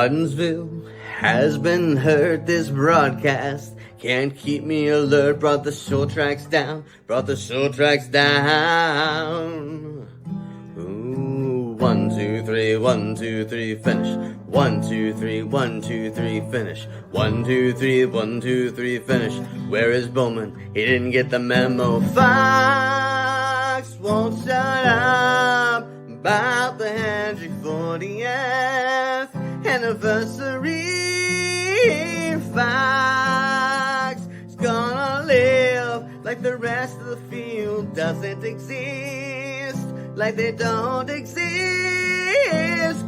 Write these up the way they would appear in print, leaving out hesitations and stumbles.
Martinsville has been hurt. This broadcast can't keep me alert. Brought the short tracks down. Ooh, 1, 2, 3, 1, 2, 3, finish. 1, 2, 3, 1, 2, 3, finish. 1, 2, 3, 1, 2, 3, finish. Where is Bowman? He didn't get the memo. Fox won't shut up about the Hendrick 40th anniversary. Fox is gonna live like the rest of the field doesn't exist, like they don't exist.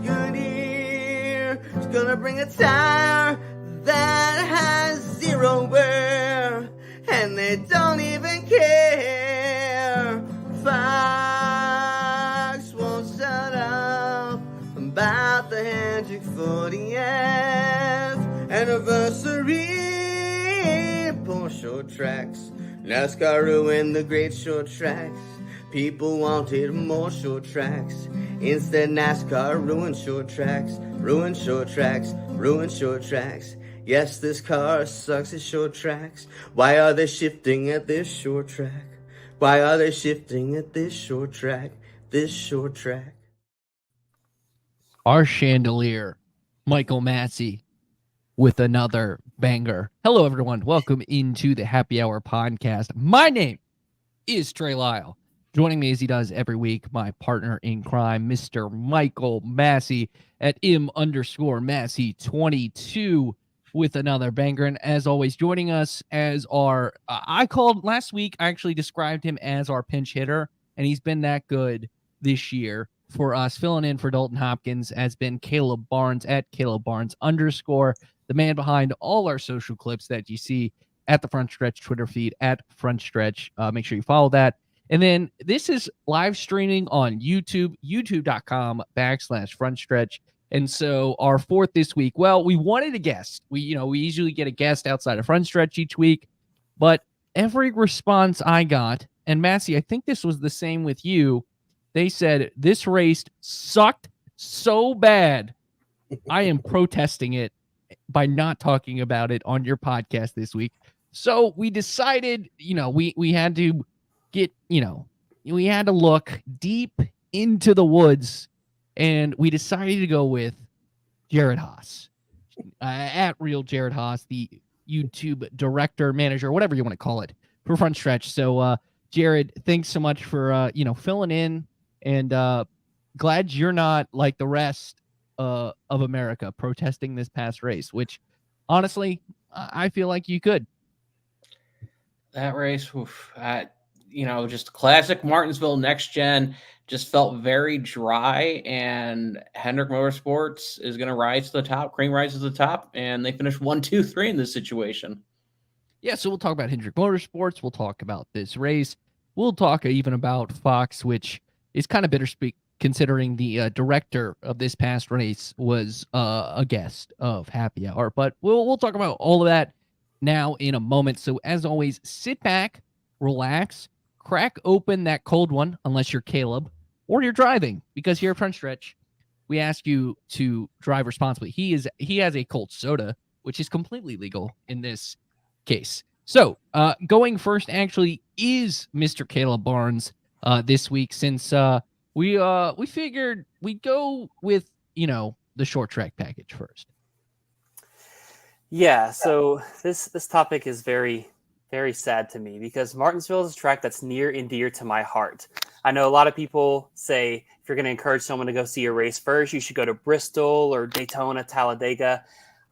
Goodyear is gonna bring a tire that has zero wear, and they don't even care. Fox won't shut up about the Hendrick 40th anniversary. Poor short tracks. NASCAR ruined the great short tracks. People wanted more short tracks. Instead, NASCAR ruined short tracks. Ruined short tracks. Ruined short tracks. Yes, this car sucks at short tracks. Why are they shifting at this short track? Why are they shifting at this short track? This short track. Our chandelier, Michael Massie, with another banger. Hello, everyone. Welcome into the Happy Hour podcast. My name is Trey Lyle. Joining me as he does every week, my partner in crime, Mr. Michael Massie at M_Massie22 with another banger. And as always, joining us as our, I called last week, I actually described him as our pinch hitter, and he's been that good this year for us. Filling in for Dalton Hopkins has been Caleb Barnes at Caleb Barnes_, the man behind all our social clips that you see at the Front Stretch Twitter feed at Front Stretch. Make sure you follow that. And then this is live streaming on YouTube, youtube.com/Front Stretch. And so our fourth this week, well, we wanted a guest. We usually get a guest outside of Front Stretch each week, but every response I got, and Massie, I think this was the same with you, they said this race sucked so bad, I am protesting it by not talking about it on your podcast this week. So we decided, we had to get, we had to look deep into the woods, and we decided to go with Jared Haas, at Real Jared Haas, the YouTube director, manager, whatever you want to call it, for Front Stretch. So, Jared, thanks so much for, filling in, and glad you're not like the rest of America protesting this past race, which honestly, I feel like you could. That race, just classic Martinsville next gen, just felt very dry, and Hendrick Motorsports is going to rise to the top. Cream rises to the top, and they finished 1, 2, 3 in this situation. Yeah, so we'll talk about Hendrick Motorsports. We'll talk about this race. We'll talk even about Fox, which is kind of bittersweet considering the director of this past race was a guest of Happy Hour. But we'll talk about all of that now in a moment. So as always, sit back, relax, crack open that cold one, unless you're Caleb or you're driving, because here at Front Stretch, we ask you to drive responsibly. He has a cold soda, which is completely legal in this case. So going first actually is Mr. Caleb Barnes this week, since we figured we'd go with, the short track package first. Yeah, so this topic is very, very sad to me, because Martinsville is a track that's near and dear to my heart. I know a lot of people say if you're going to encourage someone to go see a race first, you should go to Bristol or Daytona, Talladega.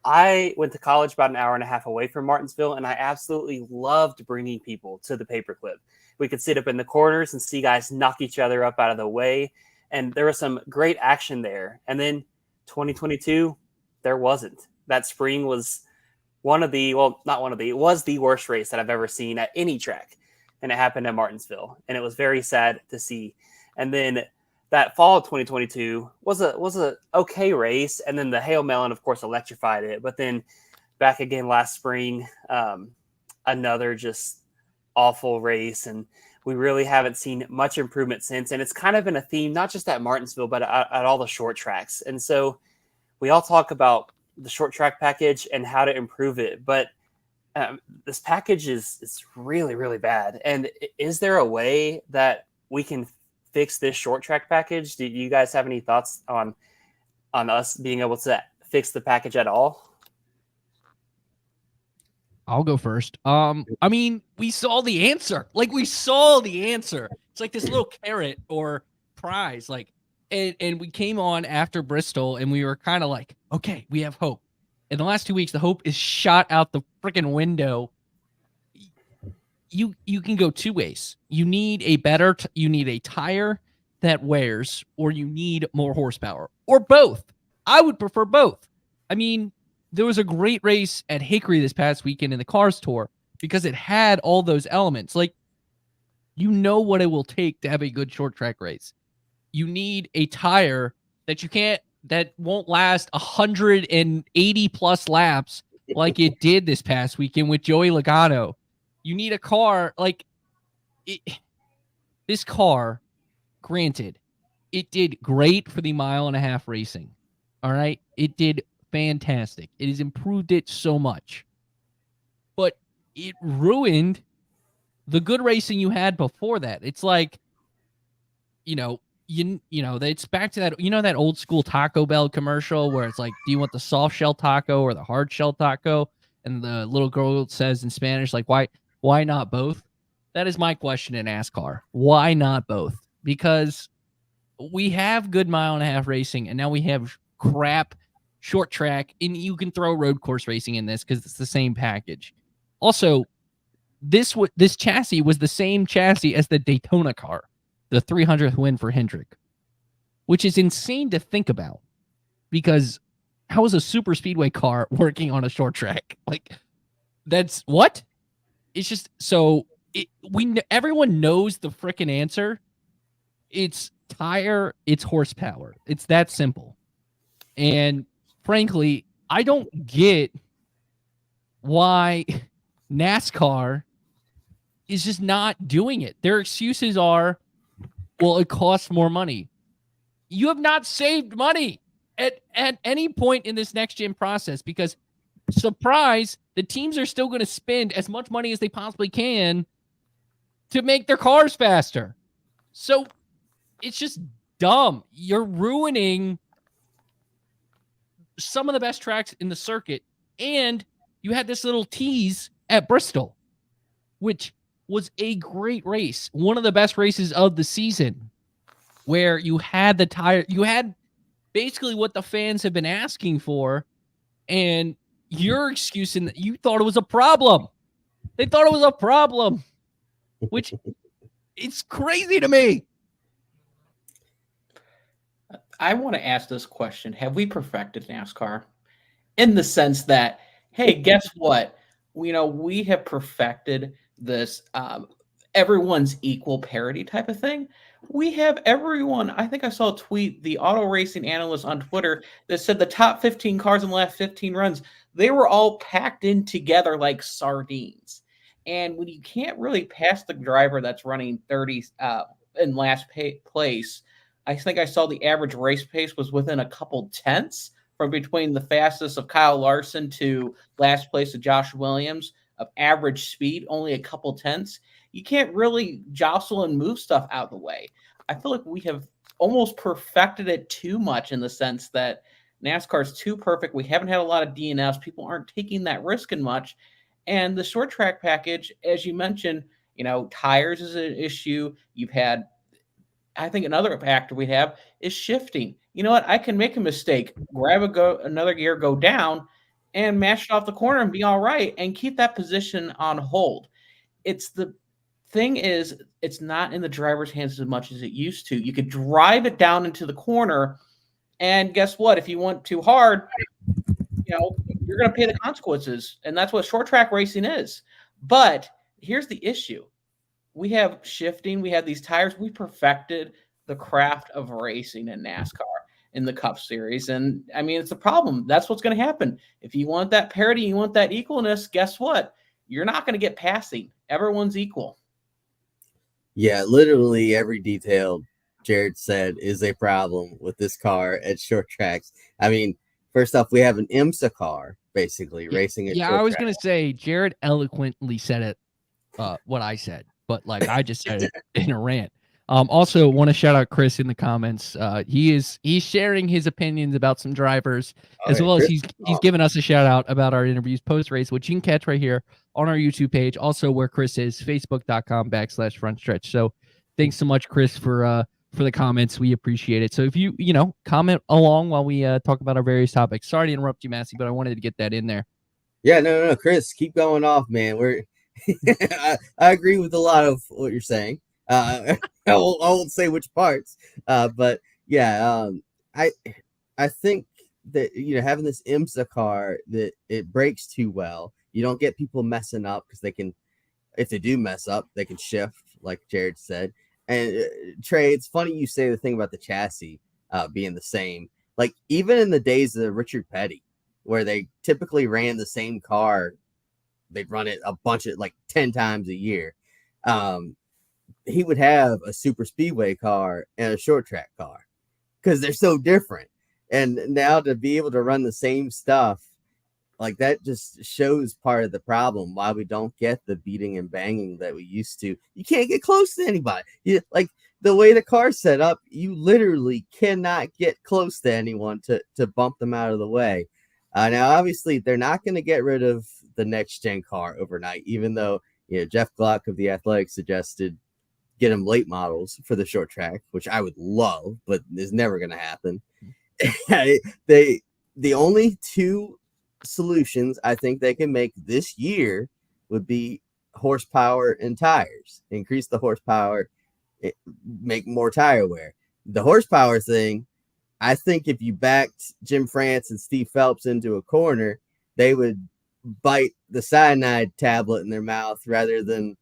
I went to college about an hour and a half away from Martinsville, and I absolutely loved bringing people to the paperclip. We could sit up in the corners and see guys knock each other up out of the way, and there was some great action there. And then 2022, there wasn't. That spring was it was the worst race that I've ever seen at any track, and it happened at Martinsville, and it was very sad to see. And then that fall of 2022 was a okay race, and then the Hail Melon, of course, electrified it. But then back again last spring, another just awful race, and we really haven't seen much improvement since. And it's kind of been a theme, not just at Martinsville, but at all the short tracks. And so we all talk about the short track package and how to improve it, but this package is really, really bad. And is there a way that we can fix this short track package? Do you guys have any thoughts on us being able to fix the package at all? I'll go first. I mean, we saw the answer. Like, we saw the answer. It's like this little carrot or prize. Like, and we came on after Bristol, and we were kind of like, okay, we have hope. In the last 2 weeks, the hope is shot out the freaking window. You can go two ways. You need you need a tire that wears, or you need more horsepower, or both. I would prefer both. I mean, there was a great race at Hickory this past weekend in the Cars Tour because it had all those elements. Like, you know what it will take to have a good short track race. You need a tire that won't last 180 plus laps like it did this past weekend with Joey Logano. You need a car this car, granted, it did great for the 1.5 mile racing. All right. It did fantastic. It has improved it so much, but it ruined the good racing you had before that. It's like, it's back to that, that old school Taco Bell commercial where it's like, do you want the soft shell taco or the hard shell taco? And the little girl says in Spanish, like, why not both? That is my question in NASCAR. Why not both? Because we have good 1.5 mile racing, and now we have crap short track, and you can throw road course racing in this because it's the same package. Also, this chassis was the same chassis as the Daytona car, the 300th win for Hendrick, which is insane to think about, because how is a super speedway car working on a short track? Like, that's what? It's just so everyone knows the freaking answer. It's tire, it's horsepower. It's that simple. And frankly, I don't get why NASCAR is just not doing it. Their excuses are, well, it costs more money. You have not saved money at any point in this next gen process, because, surprise, the teams are still going to spend as much money as they possibly can to make their cars faster. So it's just dumb. You're ruining some of the best tracks in the circuit. And you had this little tease at Bristol, which was a great race. One of the best races of the season, where you had the tire, you had basically what the fans have been asking for. And your excuse in that you thought it was a problem. They thought it was a problem, which it's crazy to me. I want to ask this question. Have we perfected NASCAR in the sense that, hey, guess what? We have perfected this everyone's equal parity type of thing. We have everyone. I think I saw a tweet, the auto racing analyst on Twitter, that said the top 15 cars in the last 15 runs, they were all packed in together like sardines. And when you can't really pass the driver that's running 30 in last place, I think I saw the average race pace was within a couple tenths from between the fastest of Kyle Larson to last place of Josh Williams of average speed, only a couple tenths. You can't really jostle and move stuff out of the way. I feel like we have almost perfected it too much, in the sense that NASCAR is too perfect. We haven't had a lot of DNFs. People aren't taking that risk in much. And the short track package, as you mentioned, tires is an issue. You've had, I think another factor we have is shifting. You know what? I can make a mistake, grab another gear, go down, and mash it off the corner and be all right, and keep that position on hold. It's the thing is, it's not in the driver's hands as much as it used to. You could drive it down into the corner, and guess what? If you went too hard, you're going to pay the consequences, and that's what short track racing is. But here's the issue. We have shifting. We have these tires. We perfected the craft of racing in NASCAR in the Cup Series. And, I mean, it's a problem. That's what's going to happen. If you want that parity, you want that equalness, guess what? You're not going to get passing. Everyone's equal. Yeah, literally every detail Jared said is a problem with this car at short tracks. I mean, First off, we have an IMSA car basically racing it. Yeah, I was gonna say Jared eloquently said it, what I said, but like I just said it in a rant. Also want to shout out Chris in the comments. He's sharing his opinions about some drivers, as well as he's given us a shout out about our interviews post race, which you can catch right here on our YouTube page. Also where Chris is, facebook.com/front stretch. So thanks so much, Chris, for the comments. We appreciate it. So if you comment along while we talk about our various topics. Sorry to interrupt you, Massie, but I wanted to get that in there. Yeah, no, Chris, keep going off, man. I agree with a lot of what you're saying. I won't say which parts, but yeah, I think that having this IMSA car, that it brakes too well. You don't get people messing up because they can, if they do mess up, they can shift, like Jared said. And Trey, it's funny you say the thing about the chassis being the same. Like even in the days of Richard Petty, where they typically ran the same car, they'd run it a bunch of 10 times a year. He would have a super speedway car and a short track car because they're so different. And now to be able to run the same stuff like that just shows part of the problem why we don't get the beating and banging that we used to. You can't get close to anybody. Like the way the car's set up, you literally cannot get close to anyone to bump them out of the way. Now, obviously, they're not going to get rid of the next gen car overnight, even though Jeff Gluck of the Athletics suggested get them late models for the short track, which I would love, but is never going to happen. The only two solutions I think they can make this year would be horsepower and tires. Increase the horsepower, make more tire wear. The horsepower thing, I think if you backed Jim France and Steve Phelps into a corner, they would bite the cyanide tablet in their mouth rather than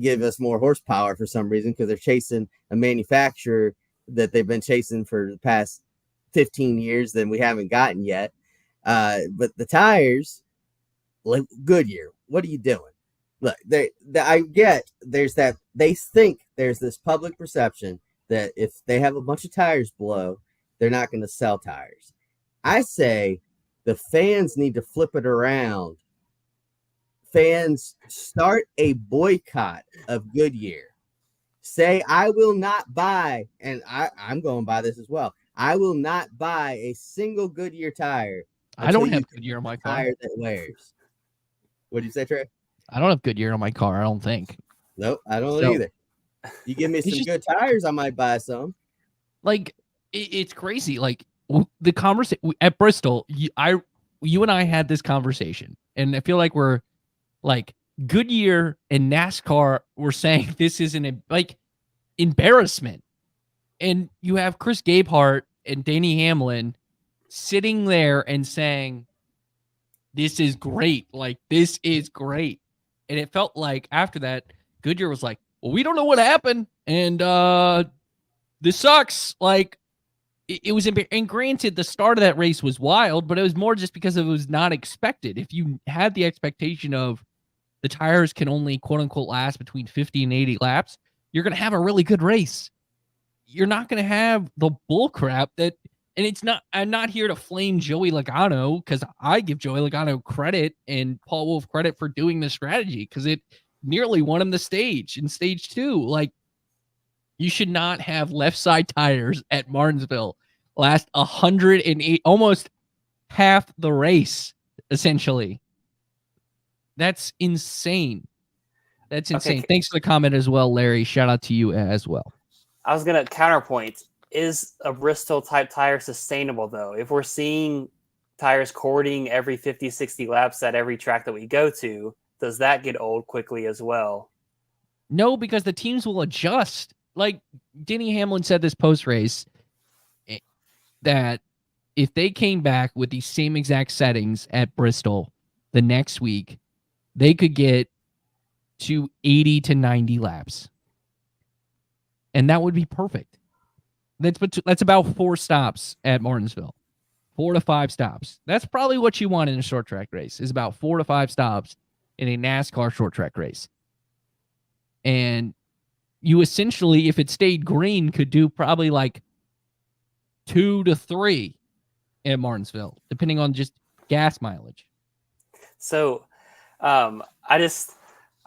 give us more horsepower for some reason, because they're chasing a manufacturer that they've been chasing for the past 15 years that we haven't gotten yet. But the tires, like Goodyear, what are you doing? Look, I get there's that, they think there's this public perception that if they have a bunch of tires blow, they're not going to sell tires. I say the fans need to flip it around. Fans, start a boycott of Goodyear. Say, I will not buy, and I'm going to buy this as well. I will not buy a single Goodyear tire. I don't have Goodyear on my car. Tire that wears. What did you say, Trey? I don't have Goodyear on my car. I don't think. Nope, I don't either. You give me some good tires, I might buy some. Like, it's crazy. Like the conversation at Bristol, you and I had this conversation, and I feel like we're like Goodyear and NASCAR were saying this is an embarrassment, and you have Chris Gabehart and Denny Hamlin sitting there and saying this is great. Like, this is great. And it felt like after that, Goodyear was like, well, we don't know what happened, and this sucks. Like, it was, and granted, the start of that race was wild, but it was more just because it was not expected. If you had the expectation of the tires can only quote unquote last between 50 and 80 laps, you're going to have a really good race. You're not going to have the bull crap that, and it's not, I'm not here to flame Joey Logano, because I give Joey Logano credit and Paul Wolf credit for doing the strategy, because it nearly won him the stage in stage 2. Like, you should not have left side tires at Martinsville last 108, almost half the race, essentially. That's insane. That's insane. Okay. Thanks for the comment as well, Larry. Shout out to you as well. I was going to counterpoint. Is a Bristol type tire sustainable, though? If we're seeing tires cording every 50, 60 laps at every track that we go to, does that get old quickly as well? No, because the teams will adjust. Like Denny Hamlin said this post-race, that if they came back with these same exact settings at Bristol the next week, they could get to 80 to 90 laps. And that would be perfect. That's about 4 stops at Martinsville. 4 to 5 stops. That's probably what you want in a short track race, is about 4 to 5 stops in a NASCAR short track race. And you essentially, if it stayed green, could do probably like 2 to 3 at Martinsville, depending on just gas mileage? So I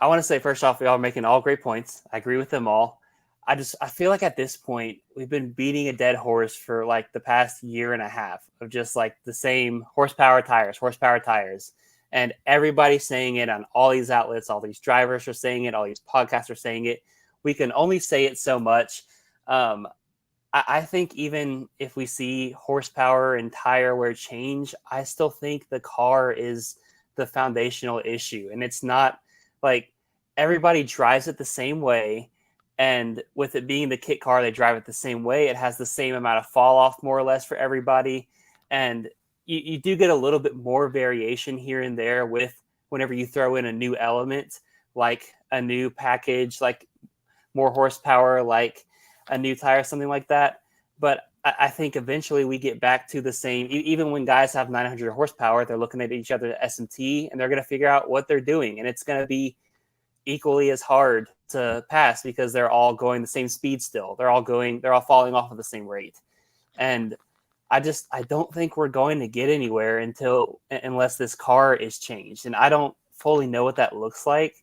want to say, first off, y'all are making all great points. I agree with them all. I feel like at this point, we've been beating a dead horse for like the past year and a half of just like the same horsepower tires. And everybody's saying it on all these outlets. All these drivers are saying it. All these podcasts are saying it. We can only say it so much. I think even if we see horsepower and tire wear change, I still think the car is the foundational issue. And it's not like everybody drives it the same way. And with it being the kit car, they drive it the same way. It has the same amount of fall off, more or less, for everybody. And you do get a little bit more variation here and there with whenever you throw in a new element, like a new package, like more horsepower, like a new tire, something like that. But I think eventually we get back to the same. Even when guys have 900 horsepower, they're looking at each other at SMT, and they're going to figure out what they're doing. And it's going to be equally as hard to pass because they're all going the same speed still. They're all falling off at the same rate. And I don't think we're going to get anywhere unless this car is changed. And I don't fully know what that looks like.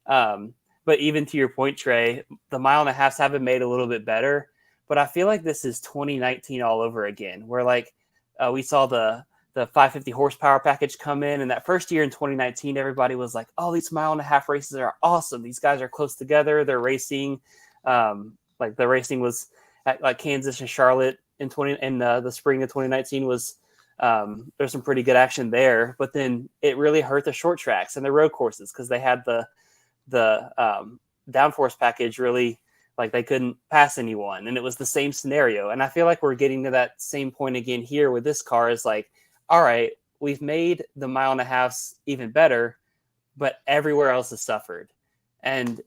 But even to your point, Trey, the 1.5 miles have been made a little bit better. But I feel like this is 2019 all over again, where like we saw the 550 horsepower package come in. And that first year in 2019, everybody was like, oh, these 1.5 mile races are awesome. These guys are close together. They're racing. Like the racing was at like Kansas and Charlotte in the spring of 2019 was there's some pretty good action there. But then it really hurt the short tracks and the road courses because they had the downforce package really, like they couldn't pass anyone. And it was the same scenario. And I feel like we're getting to that same point again here with this car is like, all right, we've made the 1.5 miles even better, but everywhere else has suffered. And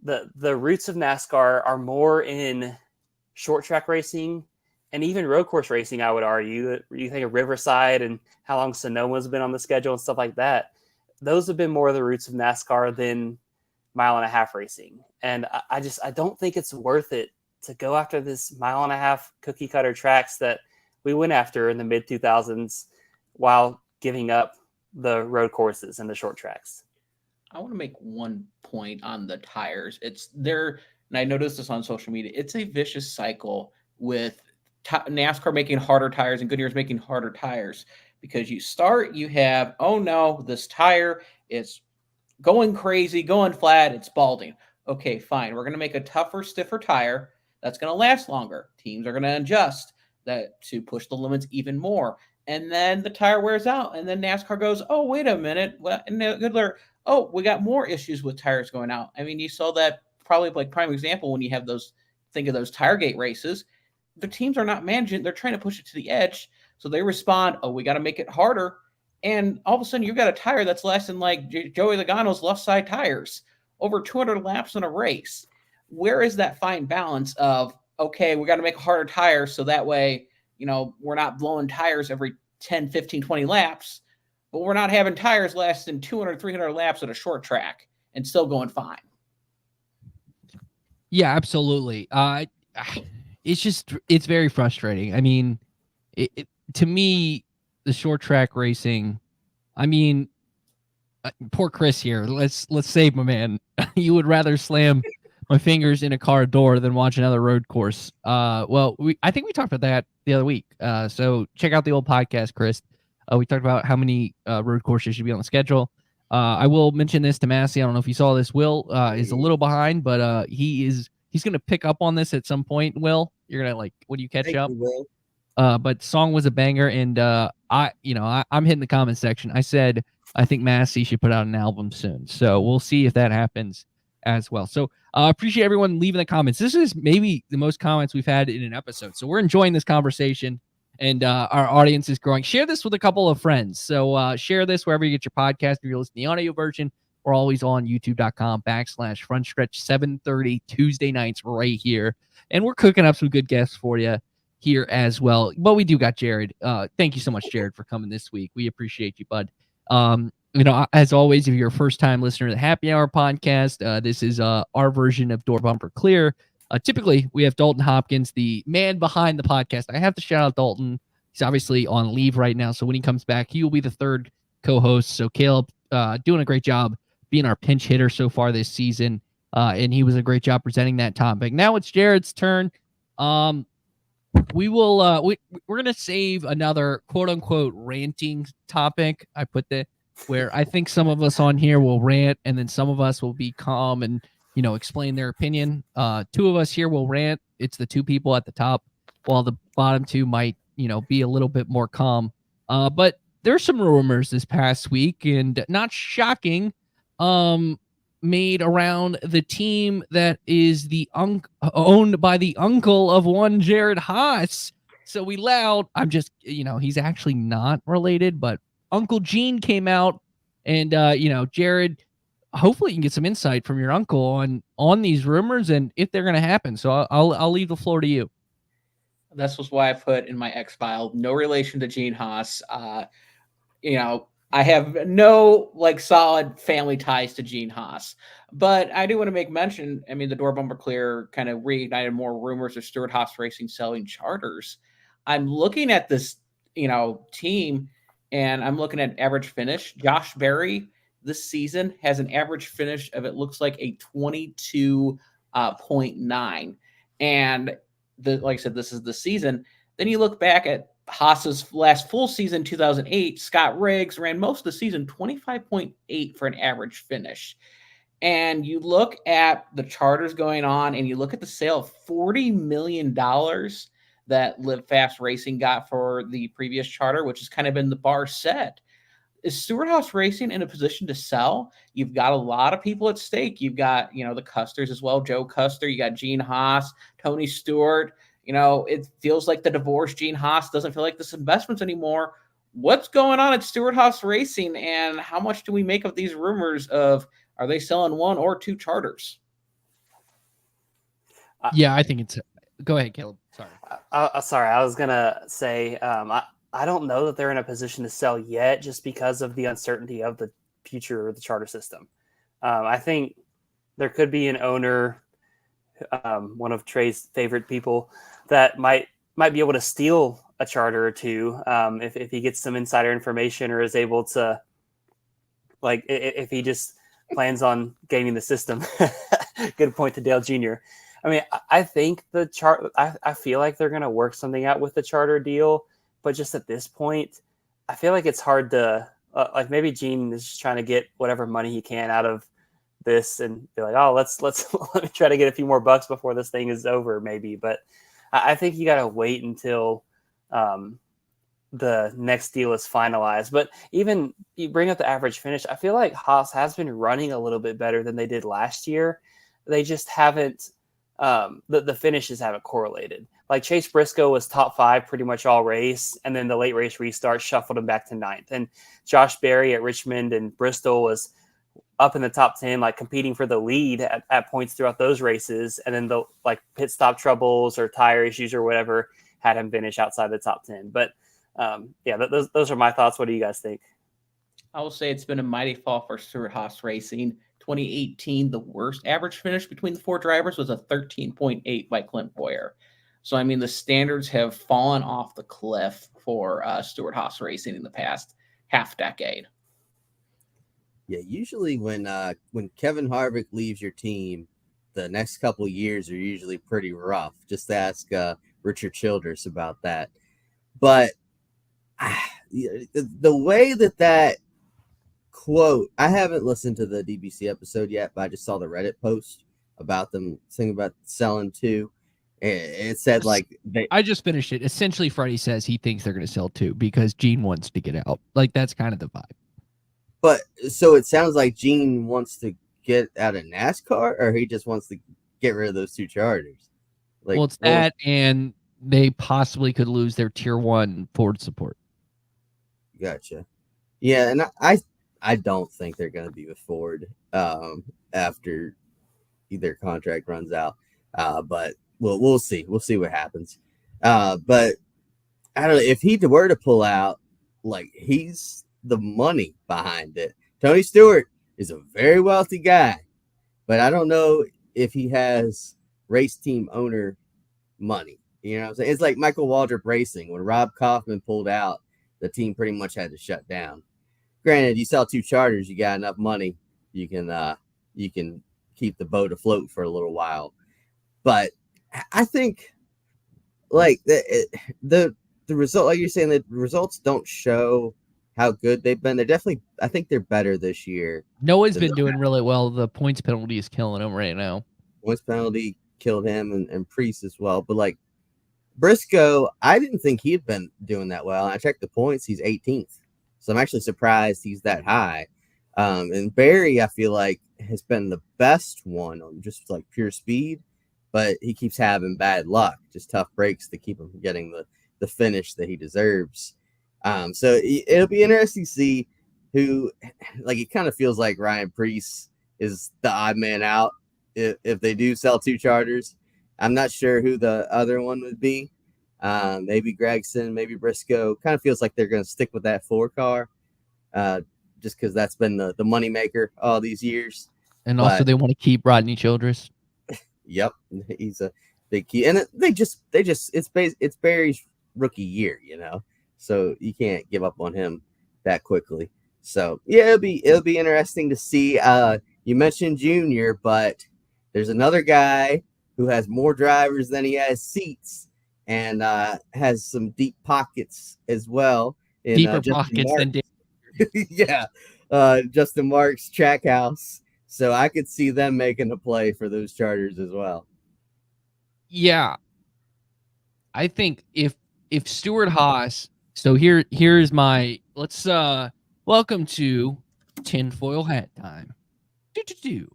the roots of NASCAR are more in short track racing and even road course racing, I would argue. You think of Riverside and how long Sonoma's been on the schedule and stuff like that. Those have been more of the roots of NASCAR than 1.5 mile racing. And I don't think it's worth it to go after this 1.5 mile cookie cutter tracks that we went after in the mid 2000s while giving up the road courses and the short tracks. I want to make one point on the tires. It's there, and I noticed this on social media. It's a vicious cycle with NASCAR making harder tires and Goodyear's making harder tires because you have, oh no, this tire is going crazy, going flat, it's balding. Okay, fine. We're going to make a tougher, stiffer tire that's going to last longer. Teams are going to adjust that to push the limits even more. And then the tire wears out. And then NASCAR goes, oh, wait a minute. Well, Goodyear, oh, we got more issues with tires going out. I mean, you saw that probably like prime example when you have think of those Tiregate races. The teams are not managing. They're trying to push it to the edge. So they respond, oh, we got to make it harder. And all of a sudden, you've got a tire that's lasting like Joey Logano's left side tires, over 200 laps in a race. Where is that fine balance of, okay, we got to make a harder tire so that way, we're not blowing tires every 10, 15, 20 laps, but we're not having tires lasting 200, 300 laps at a short track and still going fine. Yeah, absolutely. It's very frustrating. I mean, to me, the short track racing, I mean, poor Chris here. Let's save my man. You would rather slam my fingers in a car door than watch another road course. I think we talked about that the other week. So check out the old podcast, Chris. We talked about how many road courses should be on the schedule. I will mention this to Massie. I don't know if you saw this. Will is a little behind, but he's going to pick up on this at some point. Will, you're going to when you catch up? Will. But song was a banger, and I'm hitting the comment section. I said I think Massie should put out an album soon, so we'll see if that happens as well. So appreciate everyone leaving the comments. This is maybe the most comments we've had in an episode, so we're enjoying this conversation, and our audience is growing. Share this with a couple of friends. So share this wherever you get your podcast. If you're listening to the audio version, we're always on youtube.com/frontstretch 7:30 Tuesday nights right here, and we're cooking up some good guests for you here as well. But we do got Jared. Thank you so much, Jared, for coming this week. We appreciate you, bud. As always, if you're a first-time listener to the Happy Hour podcast, this is our version of Door Bumper Clear. Typically, we have Dalton Hopkins, the man behind the podcast. I have to shout out Dalton He's obviously on leave right now, so when he comes back, he will be the third co-host. So Caleb, doing a great job being our pinch hitter so far this season, and he was a great job presenting that topic. Now it's Jared's turn. We will we're gonna save another quote unquote ranting topic. I put that where I think some of us on here will rant, and then some of us will be calm and explain their opinion. Two of us here will rant. It's the two people at the top, while the bottom two might be a little bit more calm. But there's some rumors this past week, and not shocking, made around the team that is owned by the uncle of one Jared Haas. So we loud. I'm just, he's actually not related, but Uncle Gene came out, and Jared, hopefully you can get some insight from your uncle on these rumors and if they're going to happen. So I'll leave the floor to you. This was why I put in my X file, no relation to Gene Haas. I have no solid family ties to Gene Haas, but I do want to make mention. I mean, the door bumper clear kind of reignited more rumors of Stewart-Haas Racing selling charters. I'm looking at this, team, and I'm looking at average finish. Josh Berry this season has an average finish of, it looks like, a 22.9, and like I said, this is the season. Then you look back at Haas's last full season, 2008, Scott Riggs ran most of the season 25.8 for an average finish. And you look at the charters going on, and you look at the sale of $40 million that Live Fast Racing got for the previous charter, which has kind of been the bar set. Is Stewart-Haas Racing in a position to sell? You've got a lot of people at stake. You've got, the Custers as well, Joe Custer. You got Gene Haas, Tony Stewart. It feels like the divorced Gene Haas doesn't feel like this investments anymore. What's going on at Stewart-Haas Racing, and how much do we make of these rumors of, are they selling one or two charters? Yeah, I think it's. Go ahead, Caleb. Sorry. Sorry, I was gonna say I don't know that they're in a position to sell yet, just because of the uncertainty of the future of the charter system. I think there could be an owner, one of Trey's favorite people, that might be able to steal a charter or two if he gets some insider information, or is able to, if he just plans on gaming the system. Good point to Dale Jr. I mean, I think I feel like they're going to work something out with the charter deal, but just at this point, I feel like it's hard to, maybe Gene is just trying to get whatever money he can out of this and be like, oh, let's let me try to get a few more bucks before this thing is over, maybe. But I think you got to wait until the next deal is finalized. But even you bring up the average finish, I feel like Haas has been running a little bit better than they did last year. They just haven't, the finishes haven't correlated. Like Chase Briscoe was top 5 pretty much all race, and then the late race restart shuffled him back to 9th. And Josh Berry at Richmond and Bristol was up in the top 10, competing for the lead at points throughout those races. And then the pit stop troubles or tire issues or whatever had him finish outside the top 10. But those are my thoughts. What do you guys think? I will say it's been a mighty fall for Stewart-Haas Racing. 2018, the worst average finish between the 4 drivers was a 13.8 by Clint Boyer. So, I mean, the standards have fallen off the cliff for Stewart-Haas Racing in the past half decade. Yeah, usually when Kevin Harvick leaves your team, the next couple of years are usually pretty rough. Just ask Richard Childress about that. But the way that quote, I haven't listened to the DBC episode yet, but I just saw the Reddit post about them saying about selling two. It said I just finished it. Essentially, Freddie says he thinks they're going to sell 2 because Gene wants to get out. That's kind of the vibe. But so it sounds like Gene wants to get out of NASCAR, or he just wants to get rid of those 2 charters. Well, it's that, and they possibly could lose their tier 1 Ford support. Gotcha. Yeah, and I don't think they're going to be with Ford after their contract runs out. But we'll see. We'll see what happens. But I don't know if he were to pull out, he's the money behind it. Tony Stewart is a very wealthy guy, but I don't know if he has race team owner money. You know what I'm saying? It's like Michael Waldrop Racing. When Rob Kaufman pulled out, the team pretty much had to shut down. Granted, you sell 2 charters, you got enough money, you can keep the boat afloat for a little while. But I think like the result, like you're saying, the results don't show how good they've been. They're definitely, I think they're better this year. Noah's been doing really well. The points penalty is killing him right now. Points penalty killed him and Priest as well. But like Briscoe, I didn't think he'd been doing that well. I checked the points; he's 18th, so I'm actually surprised he's that high. And Barry, I feel like, has been the best one on just like pure speed, but he keeps having bad luck, just tough breaks to keep him from getting the finish that he deserves. So it'll be interesting to see who, like, it kind of feels like Ryan Preece is the odd man out if they do sell 2 charters. I'm not sure who the other one would be. Maybe Gregson, maybe Briscoe. Kind of feels like they're going to stick with that 4 car, just because that's been the moneymaker all these years. And also, they want to keep Rodney Childress. Yep, he's a big key, and it's Barry's rookie year, you know, so you can't give up on him that quickly. So yeah, it'll be interesting to see. You mentioned Junior, but there's another guy who has more drivers than he has seats, and has some deep pockets as well. Deeper pockets than yeah, Justin Marks Trackhouse. So I could see them making a play for those charters as well. Yeah, I think if Stewart-Haas. So here's my let's welcome to tinfoil hat time.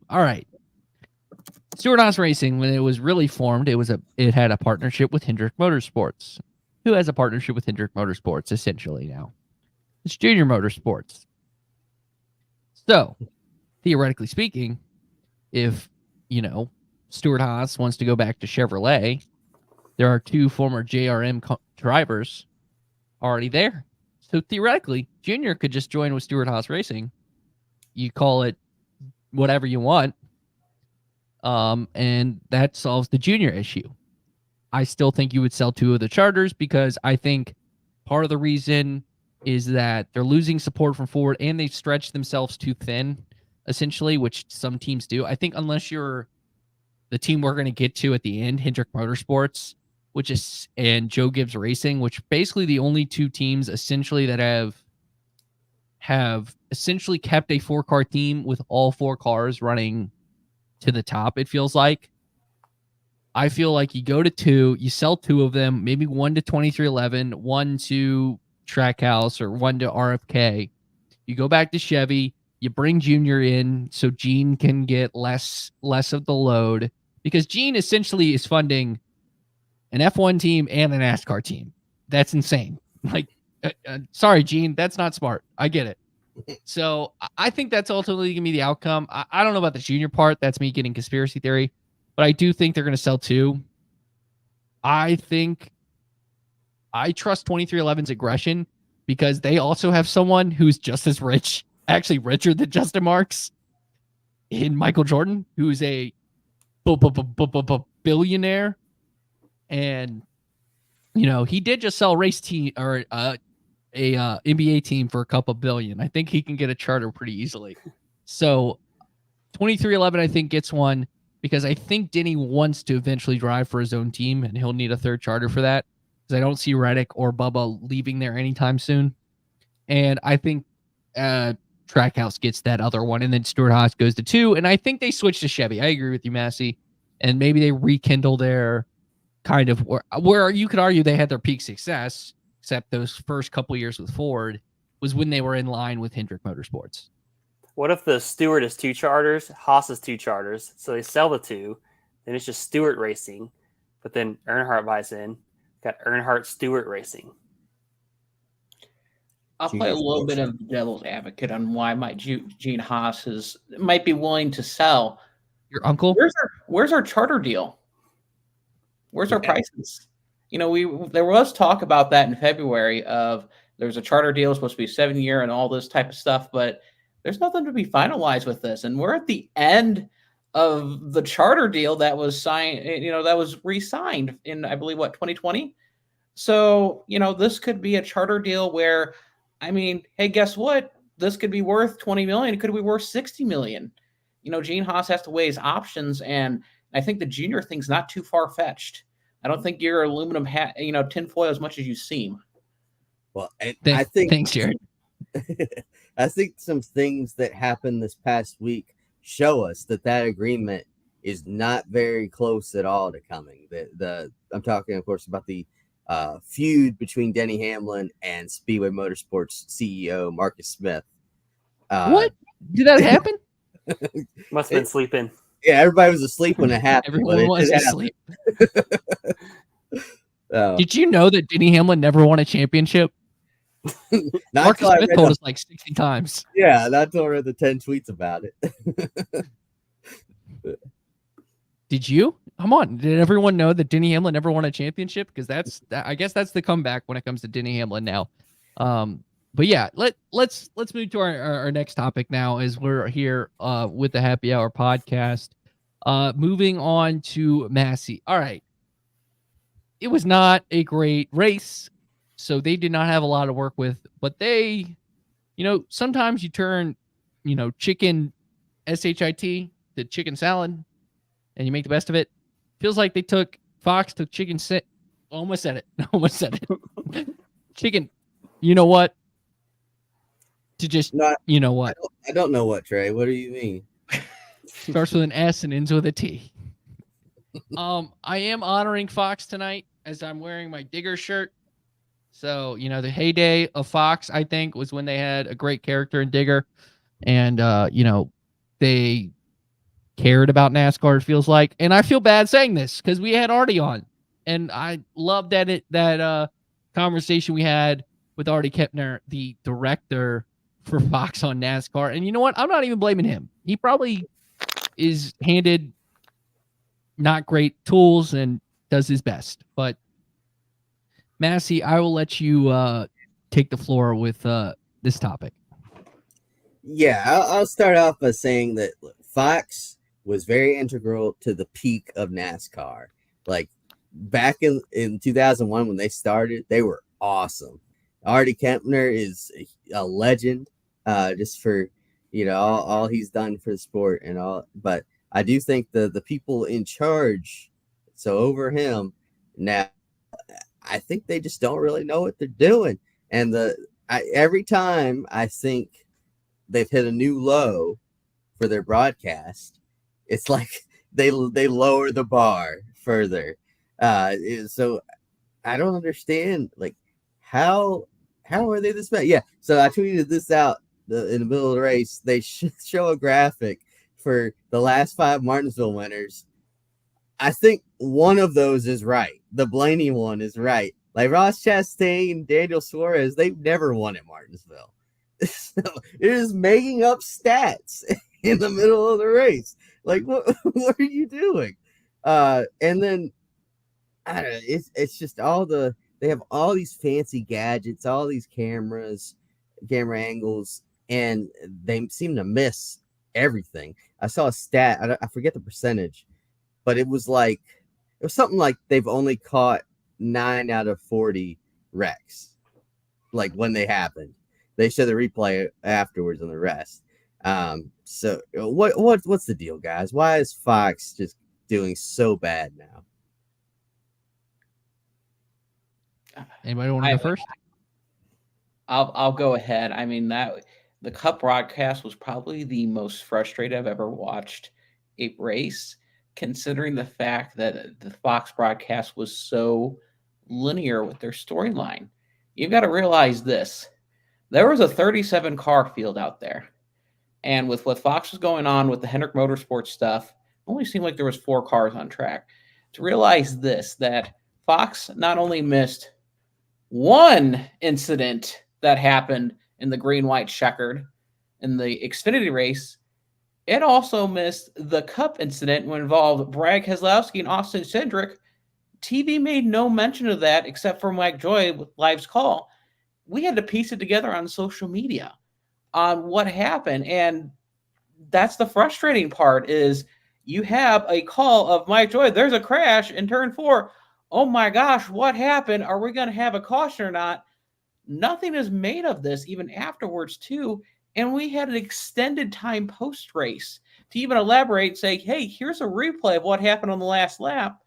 All right. Stewart-Haas Racing, when it was really formed, it had a partnership with Hendrick Motorsports. Who has a partnership with Hendrick Motorsports essentially now? It's Junior Motorsports. So, theoretically speaking, if, Stewart-Haas wants to go back to Chevrolet, there are 2 former JRM drivers already there. So theoretically, Junior could just join with Stewart-Haas Racing. You call it whatever you want. And that solves the Junior issue. I still think you would sell 2 of the charters because I think part of the reason is that they're losing support from Ford and they've stretched themselves too thin, essentially, which some teams do. I think unless you're the team we're going to get to at the end, Hendrick Motorsports, and Joe Gibbs Racing, which basically the only 2 teams essentially that have essentially kept a 4-car team with all 4 cars running to the top, it feels like. I feel like you go to 2, you sell 2 of them, maybe 1 to 2311, 1 to Trackhouse, or 1 to RFK. You go back to Chevy, you bring Junior in so Gene can get less of the load, because Gene essentially is funding an F1 team and a NASCAR team. That's insane. Like, sorry, Gene, that's not smart. I get it. So I think that's ultimately going to be the outcome. I don't know about the Junior part. That's me getting conspiracy theory. But I do think they're going to sell 2. I think I trust 2311's aggression because they also have someone who's just as rich, actually richer than Justin Marks, in Michael Jordan, who's a billionaire. And, he did just sell a race team or a NBA team for a couple billion. I think he can get a charter pretty easily. So 2311, I think, gets one because I think Denny wants to eventually drive for his own team and he'll need a 3rd charter for that because I don't see Reddick or Bubba leaving there anytime soon. And I think Trackhouse gets that other one, and then Stewart-Haas goes to 2. And I think they switch to Chevy. I agree with you, Massie. And maybe they rekindle their kind of where you could argue they had their peak success, except those first couple years with Ford was when they were in line with Hendrick Motorsports. What if the Stewart is 2 charters, Haas is 2 charters, so they sell the 2, then it's just Stewart Racing, but then Earnhardt buys in, got Earnhardt Stewart Racing. I'll play a little bit of devil's advocate on why Gene Haas might be willing to sell. Your uncle? Where's our charter deal? Where's our prices? There was talk about that in February of there's a charter deal supposed to be 7-year and all this type of stuff, but there's nothing to be finalized with this. And we're at the end of the charter deal that was signed, that was re-signed in, I believe, 2020. So, this could be a charter deal where, hey, guess what? This could be worth 20 million. It could be worth 60 million. Gene Haas has to weigh his options, and I think the junior thing's not too far fetched. I don't think you're aluminum hat, tinfoil as much as you seem. Well, I think thanks, Jared. I think some things that happened this past week show us that agreement is not very close at all to coming. I'm talking, of course, about the feud between Denny Hamlin and Speedway Motorsports CEO Marcus Smith. What? Did that happen? Must have been sleeping. Yeah, everybody was asleep when it happened. Everyone was asleep. Oh. Did you know that Denny Hamlin never won a championship? Marcus Smith told us like 60 times. Yeah, not until I read the 10 tweets about it. Did you? Come on. Did everyone know that Denny Hamlin never won a championship? Because I guess that's the comeback when it comes to Denny Hamlin now. But yeah, let's move to our next topic now, as we're here with the Happy Hour podcast. Moving on to Massie. All right. It was not a great race, so they did not have a lot to work with, but they, sometimes you turn, chicken SHIT to chicken salad and you make the best of it. Feels like Fox took chicken almost said it. Chicken, you know what? To just, you know what? I don't know what, Trey. What do you mean? Starts with an S and ends with a T. I am honoring Fox tonight as I'm wearing my Digger shirt. So, the heyday of Fox, I think, was when they had a great character in Digger. And, they cared about NASCAR, it feels like. And I feel bad saying this because we had Artie on. And I love that conversation we had with Artie Kepner, the director for Fox on NASCAR. And you know what? I'm not even blaming him. He probably is handed not great tools and does his best. But Massie, I will let you take the floor with this topic. Yeah, I'll start off by saying that Fox was very integral to the peak of NASCAR. Like back in 2001 when they started, they were awesome. Artie Kempner is a legend, just for all he's done for the sport and all. But I do think the people in charge, so over him now, I think they just don't really know what they're doing. And every time I think they've hit a new low for their broadcast, it's like they lower the bar further. So I don't understand, like, how are they this bad? Yeah. So I tweeted this out in the middle of the race. They show a graphic for the last 5 Martinsville winners. I think one of those is right. The Blaney one is right. Like Ross Chastain, Daniel Suarez, they've never won at Martinsville. So it is making up stats in the middle of the race. Like, what are you doing? And then I don't know. It's just they have all these fancy gadgets, all these camera angles, and they seem to miss everything. I saw a stat. I forget the percentage, but it was something like they've only caught 9 out of 40 wrecks. Like when they happened, they show the replay afterwards on the rest. So what's the deal, guys? Why is Fox just doing so bad now? Anybody want to go first? I'll go ahead. I mean, the Cup broadcast was probably the most frustrated I've ever watched a race, considering the fact that the Fox broadcast was so linear with their storyline. You've got to realize this. There was a 37 car field out there. And with what Fox was going on with the Hendrick Motorsports stuff, it only seemed like there was 4 cars on track. To realize this, that Fox not only missed one incident that happened in the green-white checkered in the Xfinity race, it also missed the Cup incident when involved Brad Keselowski and Austin Cindric. TV made no mention of that except for Mike Joy with Live's Call. We had to piece it together on social media on what happened. And that's the frustrating part is you have a call of Mike Joy. There's a crash in turn 4. Oh my gosh, what happened? Are we going to have a caution or not? Nothing is made of this even afterwards too. And we had an extended time post race to even elaborate, say, hey, here's a replay of what happened on the last lap.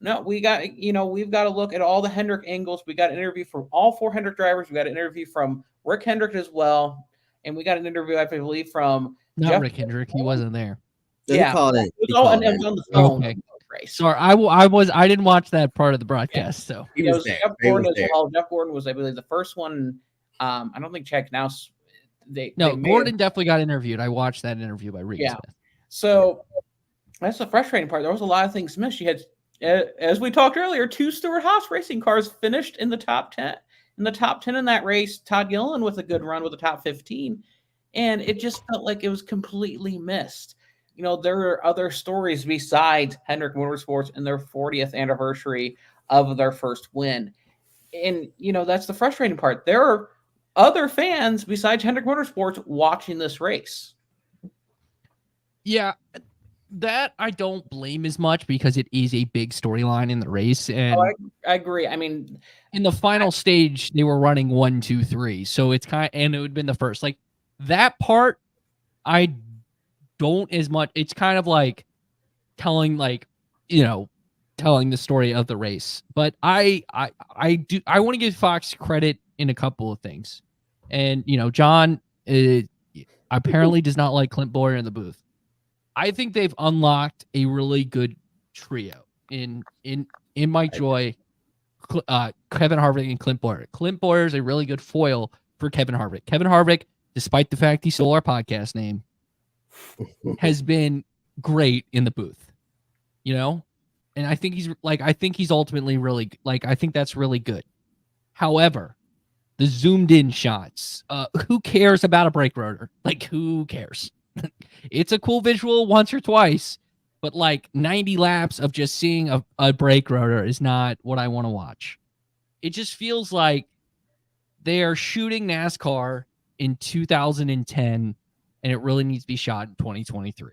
No, we've got to look at all the Hendrick angles. We got an interview from all 4 Hendrick drivers. We got an interview from Rick Hendrick as well. And we got an interview, I believe, from Not Jeff Rick Hendrick. He wasn't there. Yeah. He called it. It was He all called and it it. was on the phone. Okay. Race. Sorry, I didn't watch that part of the broadcast. So He It was was there. Jeff He was Gordon as there. well. Jeff Gordon was, I believe, the first one. I don't think Chad Knaus. They may Gordon have- definitely got interviewed. I watched that interview by Regan Yeah. Smith. So that's the frustrating part. There was a lot of things missed. You had, as we talked earlier, 2 Stewart-Haas racing cars finished in the top 10. In the top 10 in that race, Todd Gilliland with a good run with the top 15. And it just felt like it was completely missed. There are other stories besides Hendrick Motorsports and their 40th anniversary of their first win. And, that's the frustrating part. There are other fans besides Hendrick Motorsports watching this race. Yeah, that I don't blame as much because it is a big storyline in the race. And I agree. I mean, in the final stage, they were running 1, 2, 3. So it's and it would have been the first. Like that part, I don't as much. It's kind of like telling the story of the race. But I want to give Fox credit in a couple of things. And John apparently does not like Clint Boyer in the booth. I think they've unlocked a really good trio in Mike Joy, Kevin Harvick, and Clint Boyer. Clint Boyer is a really good foil for Kevin Harvick. Kevin Harvick, despite the fact he stole our podcast name, has been great in the booth. And I think he's ultimately really I think that's really good. However, the zoomed in shots, who cares about a brake rotor? Who cares? It's a cool visual once or twice, but 90 laps of just seeing a brake rotor is not what I want to watch. It just feels like they are shooting NASCAR in 2010, and it really needs to be shot in 2023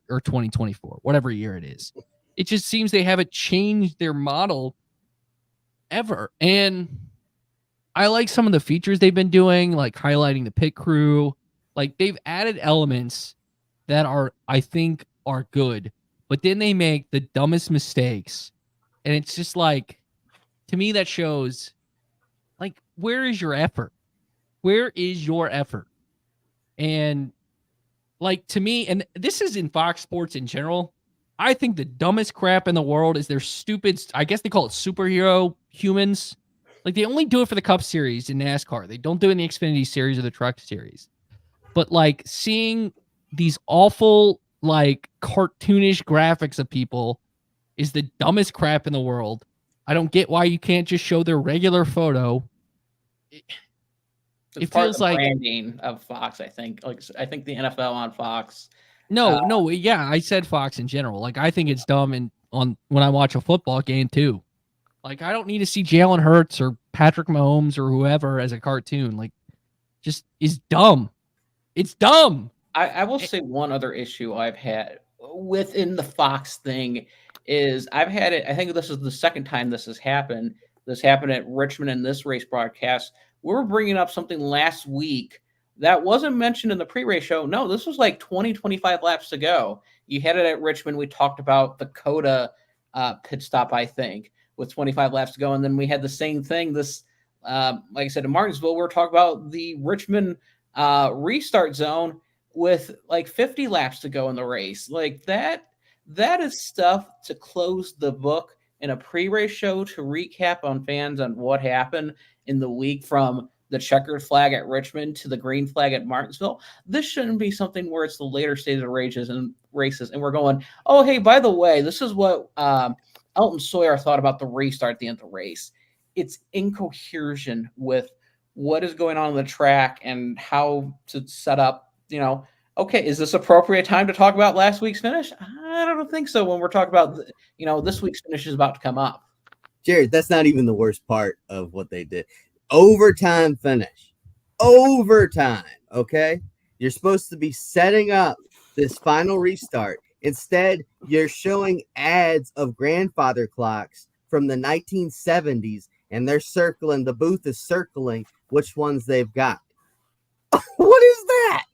or 2024, whatever year it is. It just seems they haven't changed their model ever. And I like some of the features they've been doing, like highlighting the pit crew. They've added elements that I think are good, but then they make the dumbest mistakes. And it's just to me, that shows where is your effort? Where is your effort? And to me, and this is in Fox Sports in general, I think the dumbest crap in the world is their stupid, I guess they call it superhero humans. They only do it for the Cup Series in NASCAR. They don't do it in the Xfinity Series or the Truck Series. But seeing these awful cartoonish graphics of people is the dumbest crap in the world. I don't get why you can't just show their regular photo. It feels like branding of Fox. I think I think the NFL on Fox. No, yeah, I said Fox in general. I think it's dumb when I watch a football game too. I don't need to see Jalen Hurts or Patrick Mahomes or whoever as a cartoon. Just is dumb. It's dumb. I will say one other issue I've had within the Fox thing is I've had it. I think this is the second time this has happened. This happened at Richmond in this race broadcast. We were bringing up something last week that wasn't mentioned in the pre-race show. No, this was 20, 25 laps to go. You had it at Richmond. We talked about the Coda pit stop, I think, with 25 laps to go. And then we had the same thing. This, like I said, in Martinsville, we were talking about the Richmond restart zone with 50 laps to go in the race. That is stuff to close the book in a pre-race show to recap on fans on what happened in the week from the checkered flag at Richmond to the green flag at Martinsville. This shouldn't be something where it's the later stages of races and we're going, oh, hey, by the way, this is what Elton Sawyer thought about the restart at the end of the race. It's incohesion with what is going on the track and how to set up, okay, is this appropriate time to talk about last week's finish? I don't think so when we're talking about, this week's finish is about to come up. Jared, that's not even the worst part of what they did. Overtime finish. Overtime, okay? You're supposed to be setting up this final restart Instead, you're showing ads of grandfather clocks from the 1970s, and they're circling. The booth is circling which ones they've got. What is that?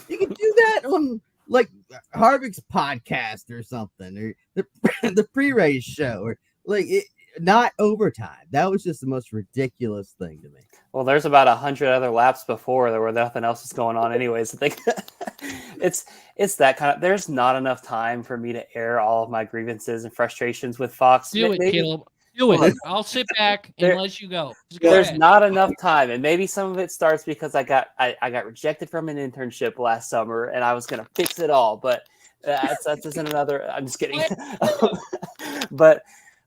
You can do that on like Harvick's podcast or something, or the pre-race show, or like it, not overtime. That was just the most ridiculous thing to me. Well, there's about 100 other laps before there where nothing else was going on anyways. I think it's that kind of, there's not enough time for me to air all of my grievances and frustrations with Fox. Do it, Caleb. Do it. I'll sit back and let you go. There's not enough time, and maybe some of it starts because I got rejected from an internship last summer, and I was gonna fix it all. But that isn't another. I'm just kidding. But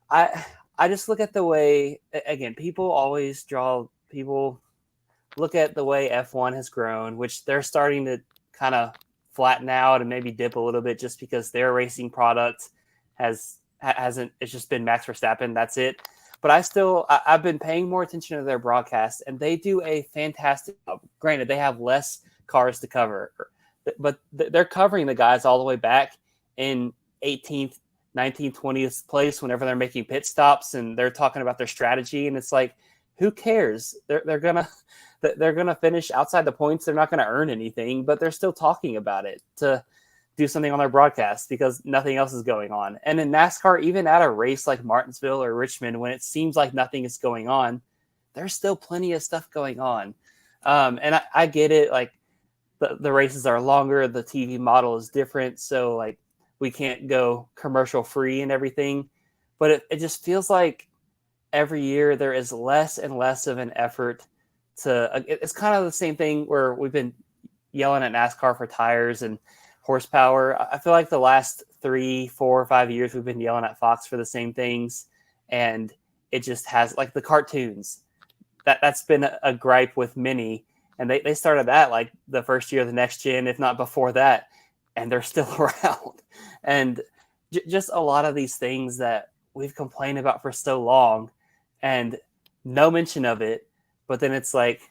I just look at the way, again, people look at the way F1 has grown, which they're starting to kind of flatten out and maybe dip a little bit just because their racing product hasn't, it's just been Max Verstappen. That's it. But I've been paying more attention to their broadcast, and they do a fantastic job. Granted, they have less cars to cover, but they're covering the guys all the way back in 18th, 19th, 20th place whenever they're making pit stops, and they're talking about their strategy. And it's like, who cares? They're gonna finish outside the points. They're not gonna earn anything, but they're still talking about it to do something on their broadcast because nothing else is going on. And in NASCAR, even at a race like Martinsville or Richmond, when it seems like nothing is going on, there's still plenty of stuff going on. And I get it. Like the races are longer. The TV model is different. So like we can't go commercial free and everything, but it just feels like every year there is less and less of an effort it's kind of the same thing where we've been yelling at NASCAR for tires and horsepower. I feel like the last 3, 4, 5 years we've been yelling at Fox for the same things, and it just has, like the cartoons, that's been a gripe with many, and they started that like the first year of the next gen, if not before that, and they're still around. And just a lot of these things that we've complained about for so long, and no mention of it. But then it's like,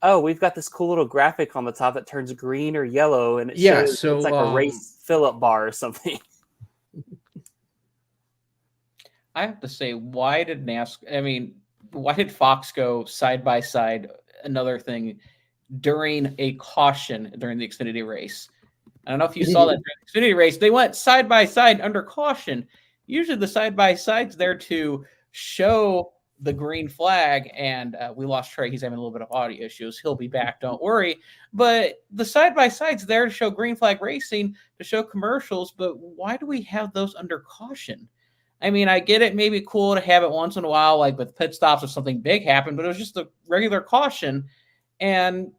oh, we've got this cool little graphic on the top that turns green or yellow, and it shows it's like a race fill-up bar or something. I have to say, why did Fox go side by side? Another thing during a caution during the Xfinity race. I don't know if you saw that during the Xfinity race. They went side by side under caution. Usually the side by side's there to show the green flag, and we lost Trey. He's having a little bit of audio issues. He'll be back. Don't worry. But the side-by-side's there to show green flag racing, to show commercials, but why do we have those under caution? I mean, I get it. Maybe cool to have it once in a while, like with pit stops if something big happened, but it was just a regular caution. And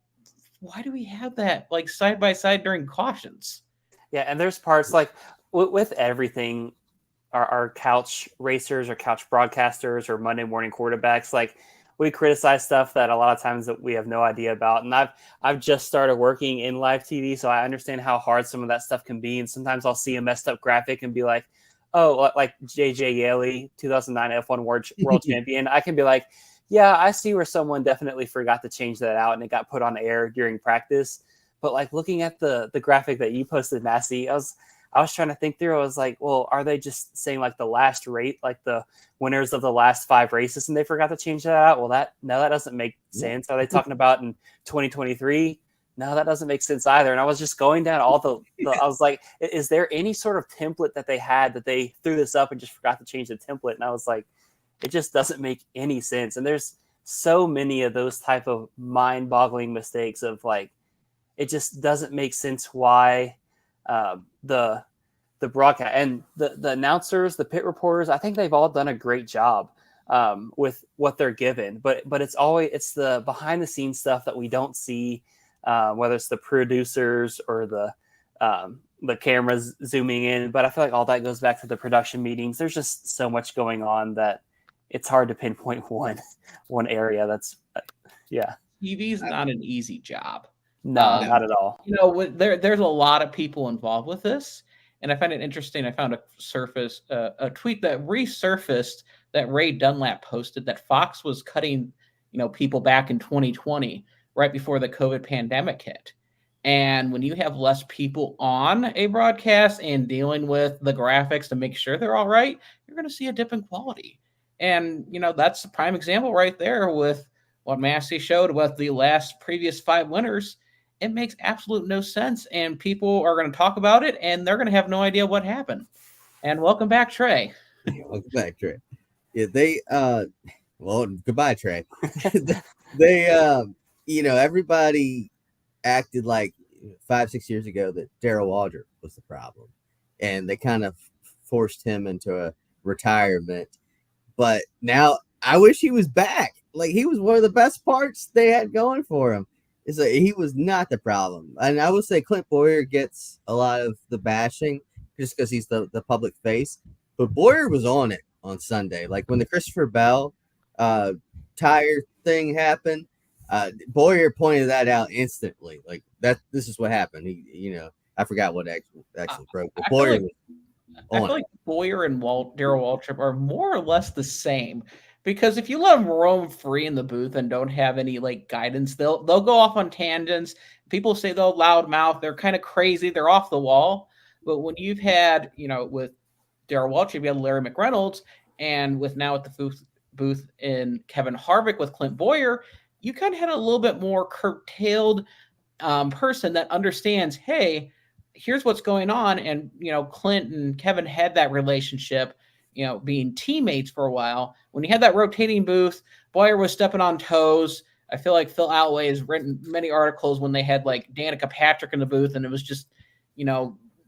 why do we have that like side-by-side during cautions? Yeah, and there's parts like with everything, our couch racers or couch broadcasters or Monday morning quarterbacks, like we criticize stuff that a lot of times that we have no idea about. And I've just started working in live TV, so I understand how hard some of that stuff can be. And sometimes I'll see a messed up graphic and be like, oh, like JJ Yeley, 2009 F1 world champion. I can be like, yeah, I see where someone definitely forgot to change that out and it got put on air during practice. But like looking at the graphic that you posted, Massie, I was trying to think through. I was like, well, are they just saying like the last rate, like the winners of the last 5 races, and they forgot to change that out? Well, that doesn't make sense. Are they talking about in 2023? No, that doesn't make sense either. And I was just going down all the I was like, is there any sort of template that they had that they threw this up and just forgot to change the template? And I was like, it just doesn't make any sense. And there's so many of those type of mind-boggling mistakes of like, it just doesn't make sense why the broadcast and the announcers, the pit reporters, I think they've all done a great job with what they're given, but it's the behind the scenes stuff that we don't see, whether it's the producers or the cameras zooming in. But I feel like all that goes back to the production meetings. There's just so much going on that it's hard to pinpoint one area. That's yeah. TV's not an easy job. No, not at all. You know, there's a lot of people involved with this, and I find it interesting. I found a tweet that resurfaced that Ray Dunlap posted that Fox was cutting, people back in 2020, right before the COVID pandemic hit. And when you have less people on a broadcast and dealing with the graphics to make sure they're all right, you're going to see a dip in quality. And, that's the prime example right there with what Massie showed with the previous 5 winners. It makes absolute no sense. And people are going to talk about it and they're going to have no idea what happened. And welcome back, Trey. Welcome back, Trey. Yeah, well, goodbye, Trey. they everybody acted like 5-6 years ago that Darrell Waltrip was the problem, and they kind of forced him into a retirement. But now I wish he was back. Like, he was one of the best parts they had going for him. It's like he was not the problem. And I would say Clint Boyer gets a lot of the bashing just because he's the public face. But Boyer was on it on Sunday. Like, when the Christopher Bell tire thing happened, Boyer pointed that out instantly. Like, this is what happened. He, I forgot what actually broke. But Boyer I feel like Boyer and Darrell Waltrip are more or less the same, because if you let them roam free in the booth and don't have any like guidance, they'll go off on tangents. People say they'll loudmouth. They're kind of crazy. They're off the wall. But when you've had, with Darrell Waltrip, you had Larry McReynolds, and with the booth in Kevin Harvick with Clint Boyer, you kind of had a little bit more curtailed person that understands, hey, here's what's going on. And, Clint and Kevin had that relationship, being teammates for a while. When you had that rotating booth, Boyer was stepping on toes. I feel like Phil Outway has written many articles when they had like Danica Patrick in the booth, and it was just,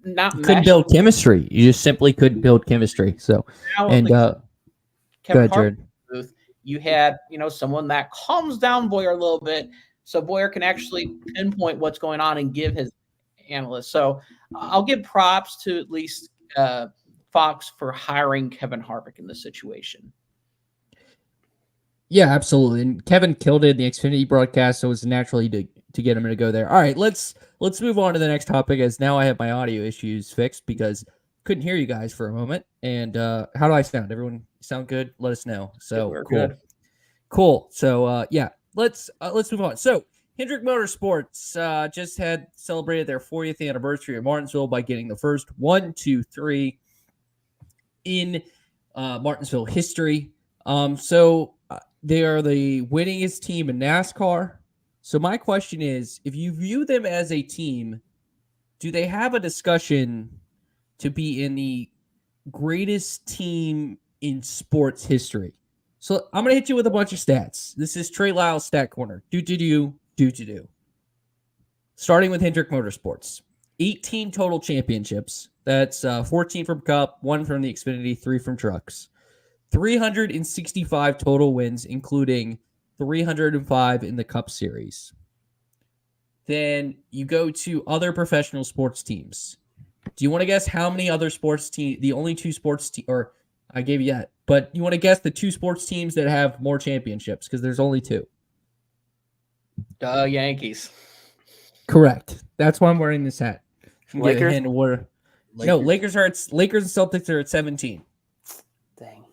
not couldn't build chemistry. You just simply couldn't build chemistry. So, and Kevin Harvick booth, you had, someone that calms down Boyer a little bit, so Boyer can actually pinpoint what's going on and give his analyst. So I'll give props to at least Fox for hiring Kevin Harvick in this situation. Yeah, absolutely. And Kevin killed it in the Xfinity broadcast, so it was naturally to get him to go there. All right, let's move on to the next topic, as now I have my audio issues fixed because couldn't hear you guys for a moment. And how do I sound? Everyone sound good? Let us know. So we're cool. Good. Cool. So yeah, let's move on. So Hendrick Motorsports just had celebrated their 40th anniversary of Martinsville by getting the first 1, 2, 3 in Martinsville history. So they are the winningest team in NASCAR. So my question is, if you view them as a team, do they have a discussion to be in the greatest team in sports history? So I'm going to hit you with a bunch of stats. This is Trey Lyle's stat corner. Do. Starting with Hendrick Motorsports. 18 total championships. That's 14 from Cup, 1 from the Xfinity, 3 from Trucks. 365 total wins, including 305 in the Cup Series. Then you go to other professional sports teams. Do you want to guess how many other sports teams, the only 2 sports teams, or I gave you that, but you want to guess the 2 sports teams that have more championships, because there's only 2. Yankees. Correct. That's why I'm wearing this hat. Lakers? No, Lakers and Celtics are at 17. Dang.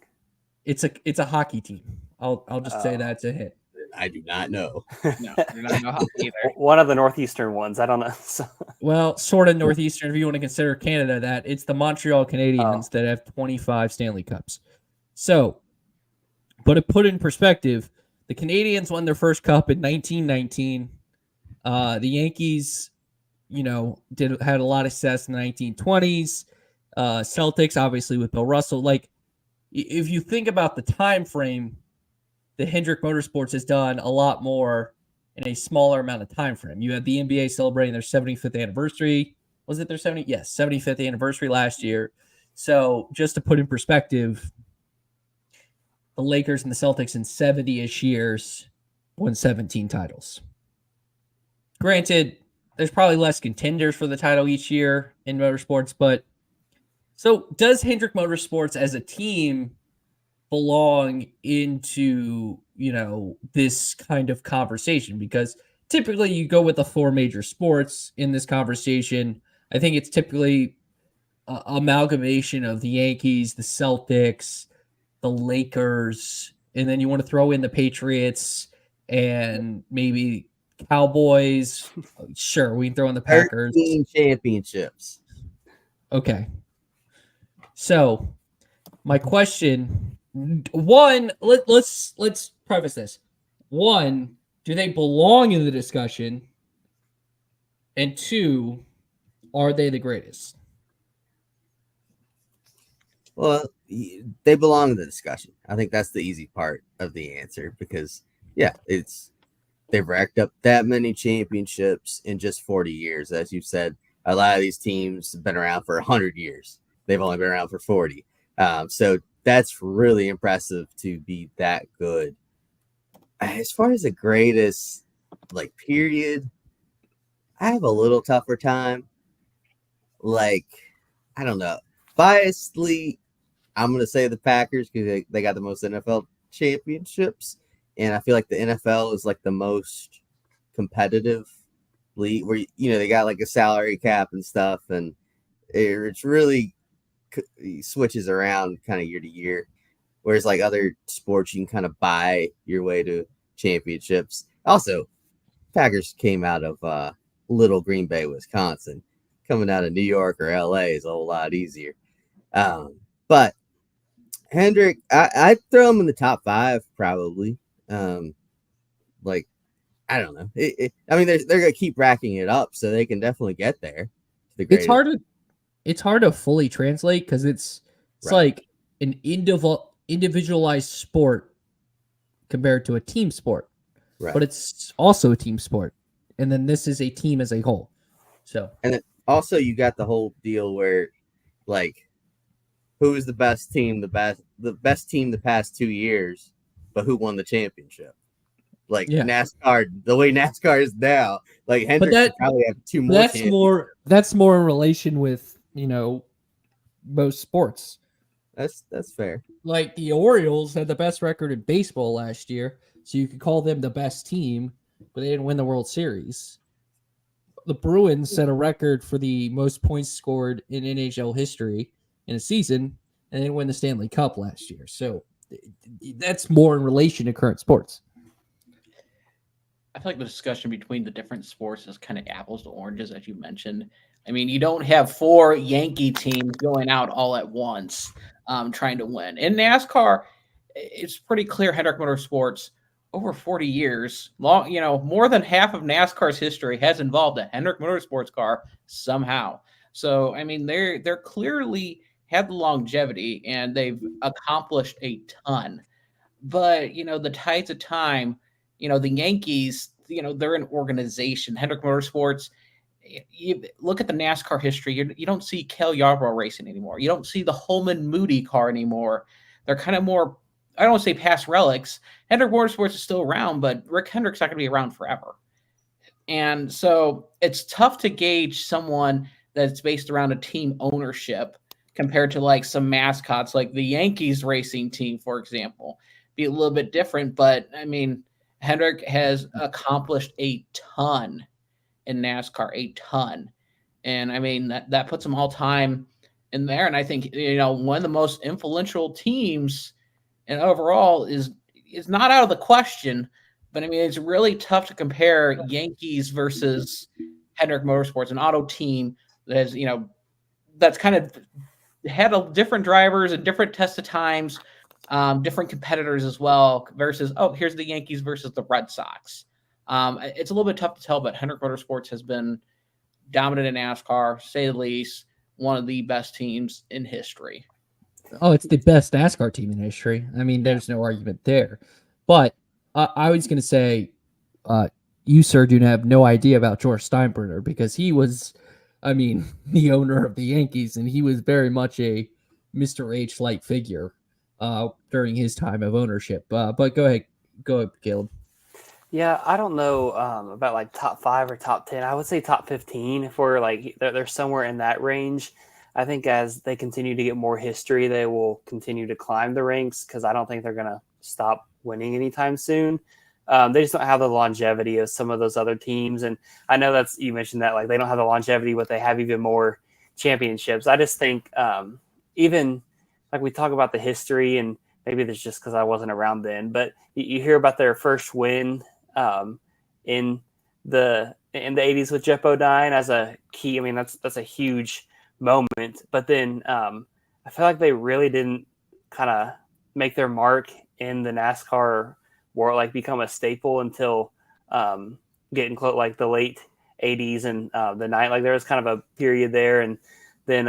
It's a hockey team. I'll just say that's a hint. I do not know. No, you're not know hockey either. One of the northeastern ones. I don't know. Well, sort of northeastern, if you want to consider Canada that. It's the Montreal Canadiens that have 25 Stanley Cups. So, but to put in perspective, the Canadiens won their first cup in 1919. The Yankees, had a lot of success in the 1920s. Celtics, obviously, with Bill Russell. Like, if you think about the time frame, the Hendrick Motorsports has done a lot more in a smaller amount of time frame. You had the NBA celebrating their 75th anniversary. Was it their 75th anniversary last year. So just to put in perspective, the Lakers and the Celtics in 70-ish years won 17 titles. Granted, there's probably less contenders for the title each year in motorsports, but so does Hendrick Motorsports as a team belong into, this kind of conversation? Because typically you go with the 4 major sports in this conversation. I think it's typically amalgamation of the Yankees, the Celtics, the Lakers, and then you want to throw in the Patriots and maybe Cowboys. Sure, we can throw in the Packers. 13 championships. Okay. So, my question, one, let's preface this. One, do they belong in the discussion? And two, are they the greatest? Well, they belong in the discussion. I think that's the easy part of the answer because, yeah, they've racked up that many championships in just 40 years. As you said, a lot of these teams have been around for 100 years. They've only been around for 40. So that's really impressive to be that good. As far as the greatest, like, period, I have a little tougher time. Like, I don't know. Biasedly, I'm going to say the Packers because they got the most NFL championships. And I feel like the NFL is like the most competitive league where, they got like a salary cap and stuff. And it's really switches around kind of year to year. Whereas like other sports, you can kind of buy your way to championships. Also, Packers came out of Little Green Bay, Wisconsin. Coming out of New York or LA is a whole lot easier. But Hendrick, I'd throw him in the top 5 probably. Like, I don't know. I mean, they're gonna keep racking it up, so they can definitely get there. It's hard to fully translate because it's Right. like an individualized sport compared to a team sport, Right. but it's also a team sport, and then this is a team as a whole. So, and then also you got the whole deal where, like, who is the best team? The best team the past 2 years, but who won the championship? Like NASCAR, the way NASCAR is now, like Hendrick should probably have 2 more. That's more in relation with most sports. That's fair. Like the Orioles had the best record in baseball last year, so you could call them the best team, but they didn't win the World Series. The Bruins set a record for the most points scored in NHL history in a season, and they win the Stanley Cup last year. So that's more in relation to current sports. I feel like the discussion between the different sports is kind of apples to oranges, as you mentioned. I mean, you don't have 4 Yankee teams going out all at once trying to win. In NASCAR, it's pretty clear Hendrick Motorsports, over 40 years, long, more than half of NASCAR's history has involved a Hendrick Motorsports car somehow. So, I mean, they're clearly had the longevity and they've accomplished a ton. But, the tides of time, the Yankees, they're an organization. Hendrick Motorsports, you look at the NASCAR history, you don't see Cale Yarborough racing anymore. You don't see the Holman Moody car anymore. They're kind of more, I don't want to say past relics. Hendrick Motorsports is still around, but Rick Hendrick's not going to be around forever. And so it's tough to gauge someone that's based around a team ownership compared to like some mascots, like the Yankees racing team, for example. Be a little bit different, but I mean, Hendrick has accomplished a ton in NASCAR, a ton. And I mean, that puts him all time in there. And I think, one of the most influential teams and overall is not out of the question, but I mean, it's really tough to compare Yankees versus Hendrick Motorsports, an auto team that has, that's kind of had different drivers and different test of times, different competitors as well, versus, here's the Yankees versus the Red Sox. It's a little bit tough to tell, but Hendrick Motorsports has been dominant in NASCAR, to say the least, one of the best teams in history. Oh, it's the best NASCAR team in history. I mean, there's no argument there. But I was going to say, you, sir, do have no idea about George Steinbrenner because he was, the owner of the Yankees, and he was very much a Mr. H-like figure during his time of ownership. But go ahead, Caleb. Yeah, I don't know about like top 5 or top 10. I would say top 15 if we're like they're somewhere in that range. I think as they continue to get more history, they will continue to climb the ranks because I don't think they're going to stop winning anytime soon. They just don't have the longevity of some of those other teams. And I know you mentioned that like they don't have the longevity, but they have even more championships. I just think even like we talk about the history, and maybe that's just because I wasn't around then, but you hear about their first win in in the 80s with Jeff Bodine as a key. I mean, that's a huge moment. But then I feel like they really didn't kind of make their mark in the NASCAR world, like become a staple until getting close, like the late 80s and the night. Like there was kind of a period there, and then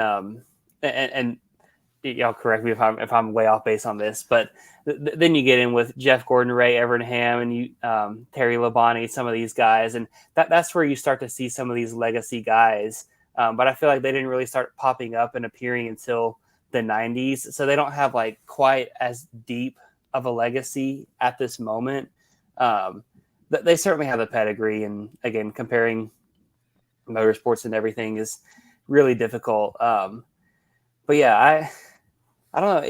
and y'all correct me if I'm way off base on this, but then you get in with Jeff Gordon, Ray Evernham, and you Terry Labonte, some of these guys, and that's where you start to see some of these legacy guys. But I feel like they didn't really start popping up and appearing until the 90s, so they don't have like quite as deep of a legacy at this moment. They certainly have the pedigree, and again, comparing motorsports and everything is really difficult. But yeah, I don't know.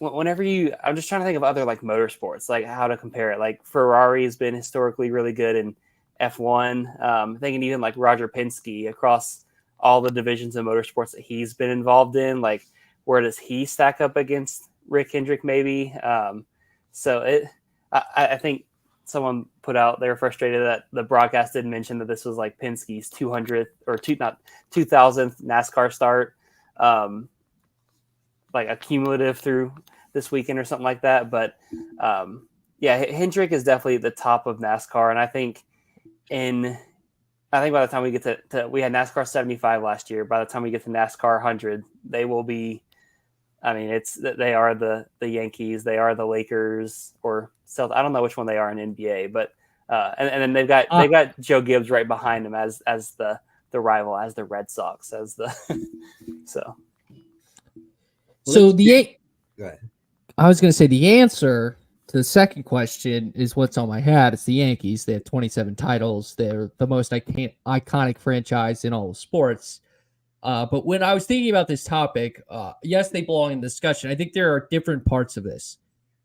I'm just trying to think of other like motorsports, like how to compare it. Like Ferrari has been historically really good in F1. Thinking even like Roger Penske across all the divisions of motorsports that he's been involved in. Like, where does he stack up against Rick Hendrick? Maybe. I think someone put out they were frustrated that the broadcast didn't mention that this was like Penske's 200th or 2000th NASCAR start. Like a cumulative through this weekend or something like that. But Hendrick is definitely the top of NASCAR. And I think by the time we get to we had NASCAR 75 last year, by the time we get to NASCAR 100, they will be, I mean, they are the Yankees, they are the Lakers or Celtics. I don't know which one they are in NBA, but and then they've got Joe Gibbs right behind them as the rival, as the Red Sox, as the so. So Go ahead. I was going to say the answer to the second question is what's on my hat. It's the Yankees. They have 27 titles. They're the most iconic franchise in all of sports. But when I was thinking about this topic, yes, they belong in the discussion. I think there are different parts of this.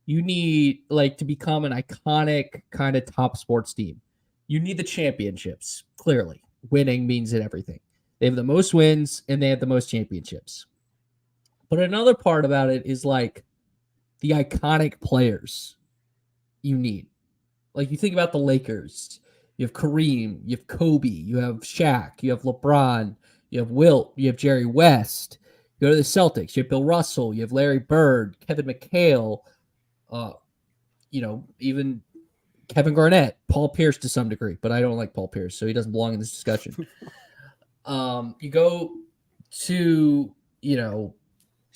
You need, like, to become an iconic kind of top sports team, you need the championships. Clearly, winning means everything. They have the most wins and they have the most championships. But another part about it is like the iconic players you need. Like you think about the Lakers, you have Kareem, you have Kobe, you have Shaq, you have LeBron, you have Wilt, you have Jerry West. You go to the Celtics, you have Bill Russell, you have Larry Bird, Kevin McHale, even Kevin Garnett, Paul Pierce to some degree, but I don't like Paul Pierce, so he doesn't belong in this discussion. You go to,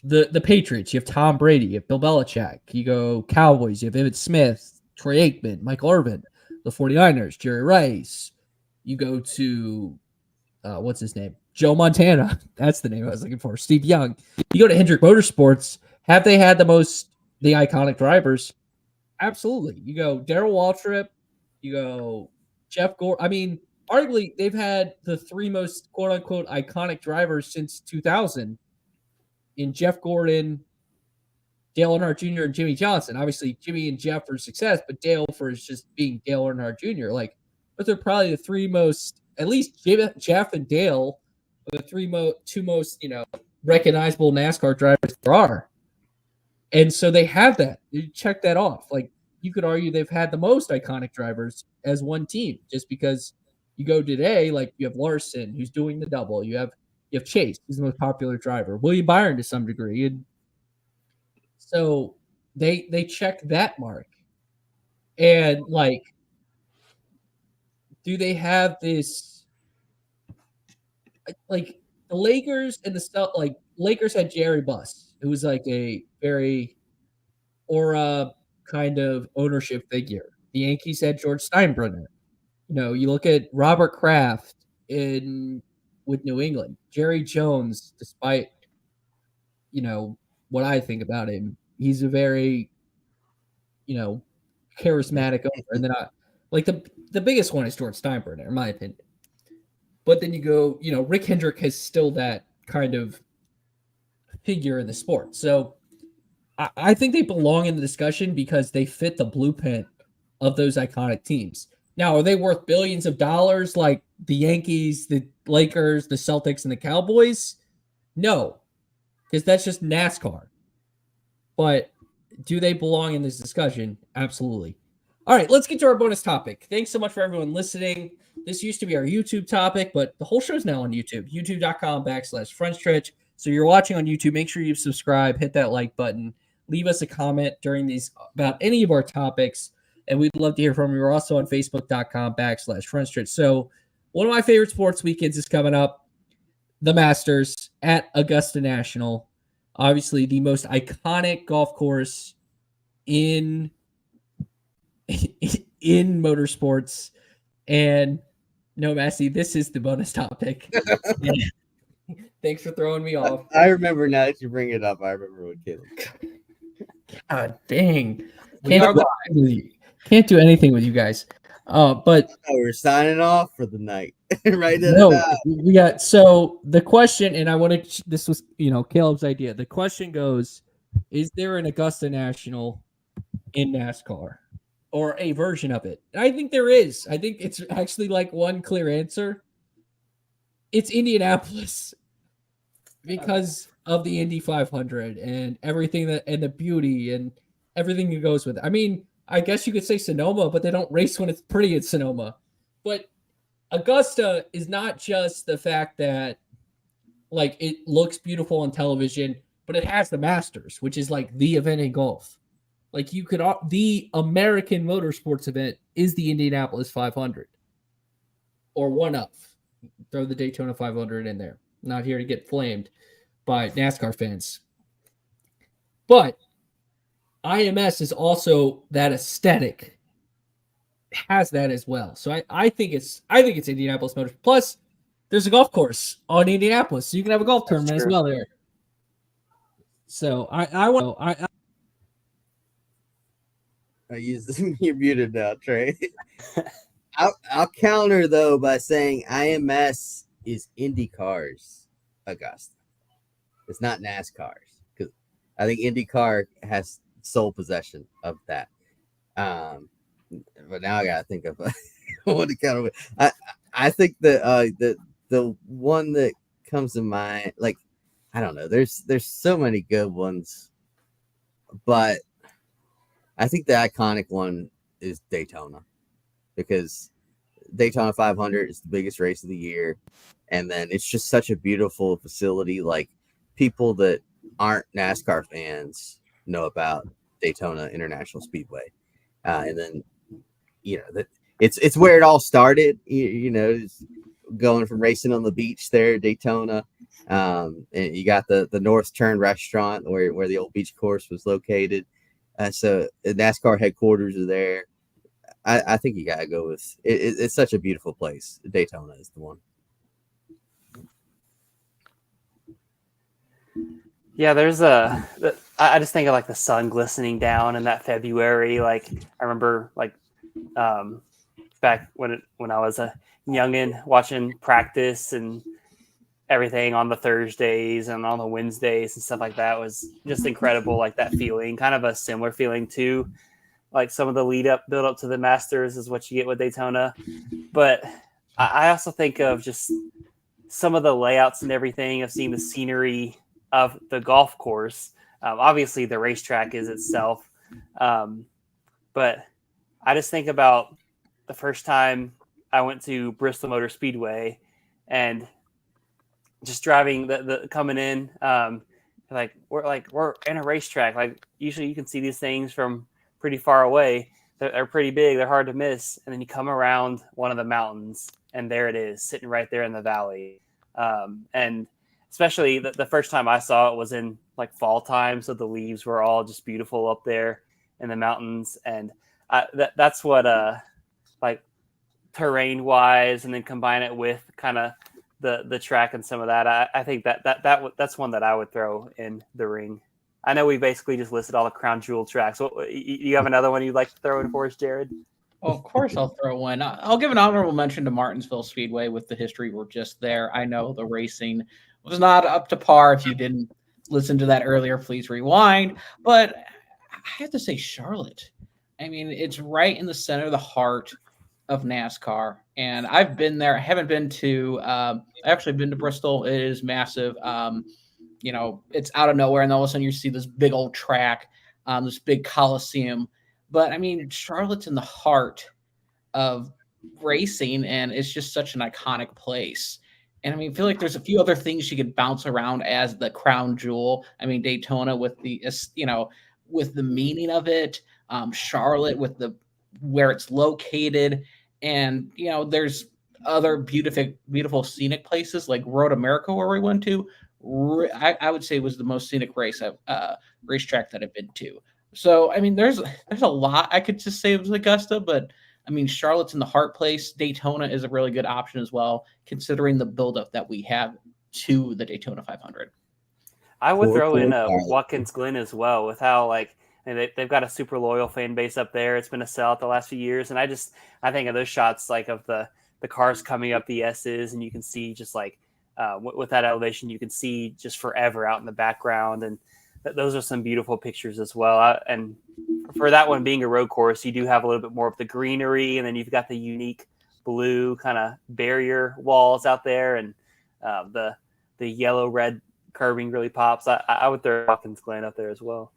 the Patriots, you have Tom Brady, you have Bill Belichick. You go Cowboys, you have Emmitt Smith, Troy Aikman, Michael Irvin. The 49ers, Jerry Rice. You go to, what's his name? Joe Montana. That's the name I was looking for. Steve Young. You go to Hendrick Motorsports. Have they had the iconic drivers? Absolutely. You go Darrell Waltrip. You go Jeff Gordon. I mean, arguably, they've had the three most quote-unquote iconic drivers since 2000 in Jeff Gordon, Dale Earnhardt Jr., and Jimmy Johnson. Obviously, Jimmy and Jeff for success, but Dale for just being Dale Earnhardt Jr. But they're probably the three most, at least Jeff and Dale, are the two most, recognizable NASCAR drivers there are. And so they have that. You check that off. Like, you could argue they've had the most iconic drivers as one team, just because you go today, like you have Larson, who's doing the double. You have Chase, who's the most popular driver. William Byron to some degree. And so they check that mark. And like, do they have this, like the Lakers and the stuff, like Lakers had Jerry Buss, who was like a very aura kind of ownership figure. The Yankees had George Steinbrenner. You look at Robert Kraft with New England. Jerry Jones, despite, what I think about him, he's a very, charismatic owner. And then like the biggest one is George Steinbrenner, in my opinion. But then you go, Rick Hendrick has still that kind of figure in the sport. So I think they belong in the discussion because they fit the blueprint of those iconic teams. Now, are they worth billions of dollars like the Yankees, the Lakers, the Celtics, and the Cowboys? No, because that's just NASCAR. But do they belong in this discussion? Absolutely. All right, let's get to our bonus topic. Thanks so much for everyone listening. This used to be our YouTube topic, but the whole show's now on YouTube, youtube.com/frontstretch. So you're watching on YouTube, make sure you subscribe, hit that like button, leave us a comment during these about any of our topics, and we'd love to hear from you. We're also on facebook.com/frontstretch. So one of my favorite sports weekends is coming up, the Masters at Augusta National. Obviously, the most iconic golf course in motorsports. And no, Massie, this is the bonus topic. Thanks for throwing me off. I remember now that you bring it up. I remember what kid. God dang. Can't do anything with you guys. But we're signing off for the night. Right. We got, so the question, and I wanted, this was, Caleb's idea. The question goes, is there an Augusta National in NASCAR? Or a version of it? And I think there is. I think it's actually like one clear answer. It's Indianapolis because of the Indy 500 and everything and the beauty and everything that goes with it. I mean, I guess you could say Sonoma, but they don't race when it's pretty at Sonoma. But Augusta is not just the fact that like it looks beautiful on television, but it has the Masters, which is like the event in golf. Like the American motorsports event is the Indianapolis 500 or one of. Throw the Daytona 500 in there. Not here to get flamed by NASCAR fans. But IMS is also that aesthetic. It has that as well. So I think it's Indianapolis Motors. Plus, there's a golf course on Indianapolis, so you can have a golf tournament as well there. So you're muted now, Trey. I'll counter though by saying IMS is IndyCar's Augusta. It's not NASCAR's, because I think IndyCar has sole possession of that. But now I gotta think of what to counter. I think the one that comes to mind, like, I don't know. There's so many good ones, but I think the iconic one is Daytona, because Daytona 500 is the biggest race of the year. And then it's just such a beautiful facility. Like, people that aren't NASCAR fans know about Daytona International Speedway. And then, it's where it all started, it's going from racing on the beach there at Daytona. And you got the North Turn restaurant where the old beach course was located. So the NASCAR headquarters are there. I think you got to go with it. It's such a beautiful place. Daytona is the one. Yeah, I just think of like the sun glistening down in that February. Like, I remember back when I was a youngin' watching practice and everything on the Thursdays and on the Wednesdays and stuff like that was just incredible. Like, that feeling, kind of a similar feeling to like some of the build up to the Masters is what you get with Daytona. But I also think of just some of the layouts and everything of seeing the scenery of the golf course. Obviously the racetrack is itself. But I just think about the first time I went to Bristol Motor Speedway and just driving the coming in, we're in a racetrack. Like, usually you can see these things from pretty far away. They're pretty big. They're hard to miss. And then you come around one of the mountains and there it is, sitting right there in the valley. And especially the first time I saw it was in like fall time. So the leaves were all just beautiful up there in the mountains. And that's what, like, terrain wise, and then combine it with kind of the track and some of that. I think that's one that I would throw in the ring. I know we basically just listed all the crown jewel tracks. So you have another one you'd like to throw in for us, Jared? Well, of course I'll throw one. I'll give an honorable mention to Martinsville Speedway with the history we're just there. I know the racing was not up to par. If you didn't listen to that earlier, please rewind. But I have to say Charlotte. I mean, it's right in the center of the heart of NASCAR. And I've been there. I haven't been to I've actually been to Bristol. It is massive. It's out of nowhere, and all of a sudden you see this big old track, this big coliseum. But I mean, Charlotte's in the heart of racing, and it's just such an iconic place. And I mean, I feel like there's a few other things she could bounce around as the crown jewel. I mean, Daytona with the with the meaning of it, Charlotte with the where it's located, and there's other beautiful scenic places like Road America where we went to. I would say was the most scenic racetrack that I've been to. So I mean, there's a lot I could just say it was Augusta, but I mean, Charlotte's in the heart place. Daytona is a really good option as well, considering the buildup that we have to the Daytona 500. I would throw in Watkins Glen as well, with how they've got a super loyal fan base up there. It's been a sellout the last few years, and I think of those shots like of the cars coming up the S's, and you can see just with that elevation, you can see just forever out in the background, and those are some beautiful pictures as well. And for that one being a road course, you do have a little bit more of the greenery, and then you've got the unique blue kind of barrier walls out there, and the yellow red curbing really pops. I would throw Watkins Glen up there as well.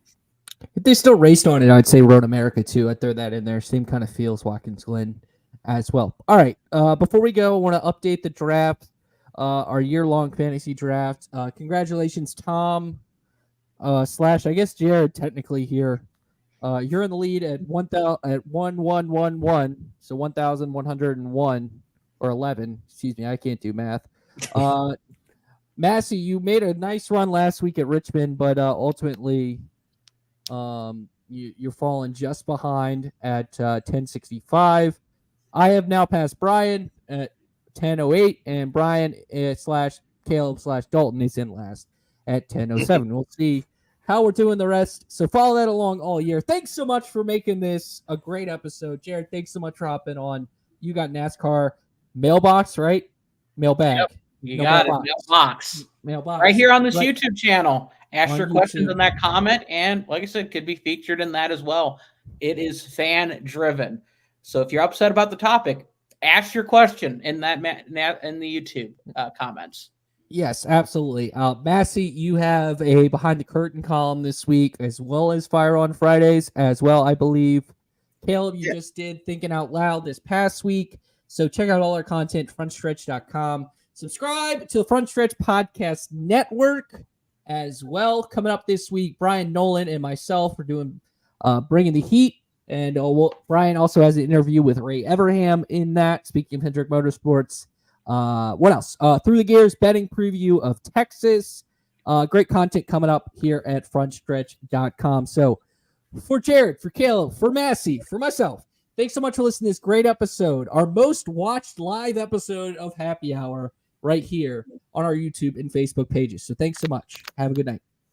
If they still raced on it, I'd say Road America too. I'd throw that in there. Same kind of feels Watkins Glen as well. All right. Before we go, I want to update the draft, our year-long fantasy draft. Congratulations, Tom / I guess Jared technically here. You're in the lead at 1111, so 1,101 or 11. Excuse me, I can't do math. Massie, you made a nice run last week at Richmond, but ultimately, you're falling just behind at 1065. I have now passed Brian at 1008, and Brian / Caleb / Dalton is in last at 1007. We'll see how we're doing the rest. So follow that along all year. Thanks so much for making this a great episode. Jared, thanks so much for hopping on. You got NASCAR mailbox, right? Mailbag. Yep, you got it. Mailbox. Right here on this YouTube channel. Ask your questions in that comment. And like I said, could be featured in that as well. It is fan driven. So if you're upset about the topic, ask your question in that in the YouTube comments. Yes, absolutely. Massie, you have a behind the curtain column this week, as well as Fire on Fridays, as well, I believe. Caleb, you just did Thinking Out Loud this past week. So check out all our content, frontstretch.com. Subscribe to the Front Stretch Podcast Network as well. Coming up this week, Brian Nolan and myself are doing Bringing the Heat. And Brian also has an interview with Ray Everham in that, speaking of Hendrick Motorsports. What else? Through the Gears betting preview of Texas. Great content coming up here at frontstretch.com. So for Jared, for Caleb, for Massie, for myself, thanks so much for listening to this great episode, our most watched live episode of Happy Hour right here on our YouTube and Facebook pages. So thanks so much. Have a good night.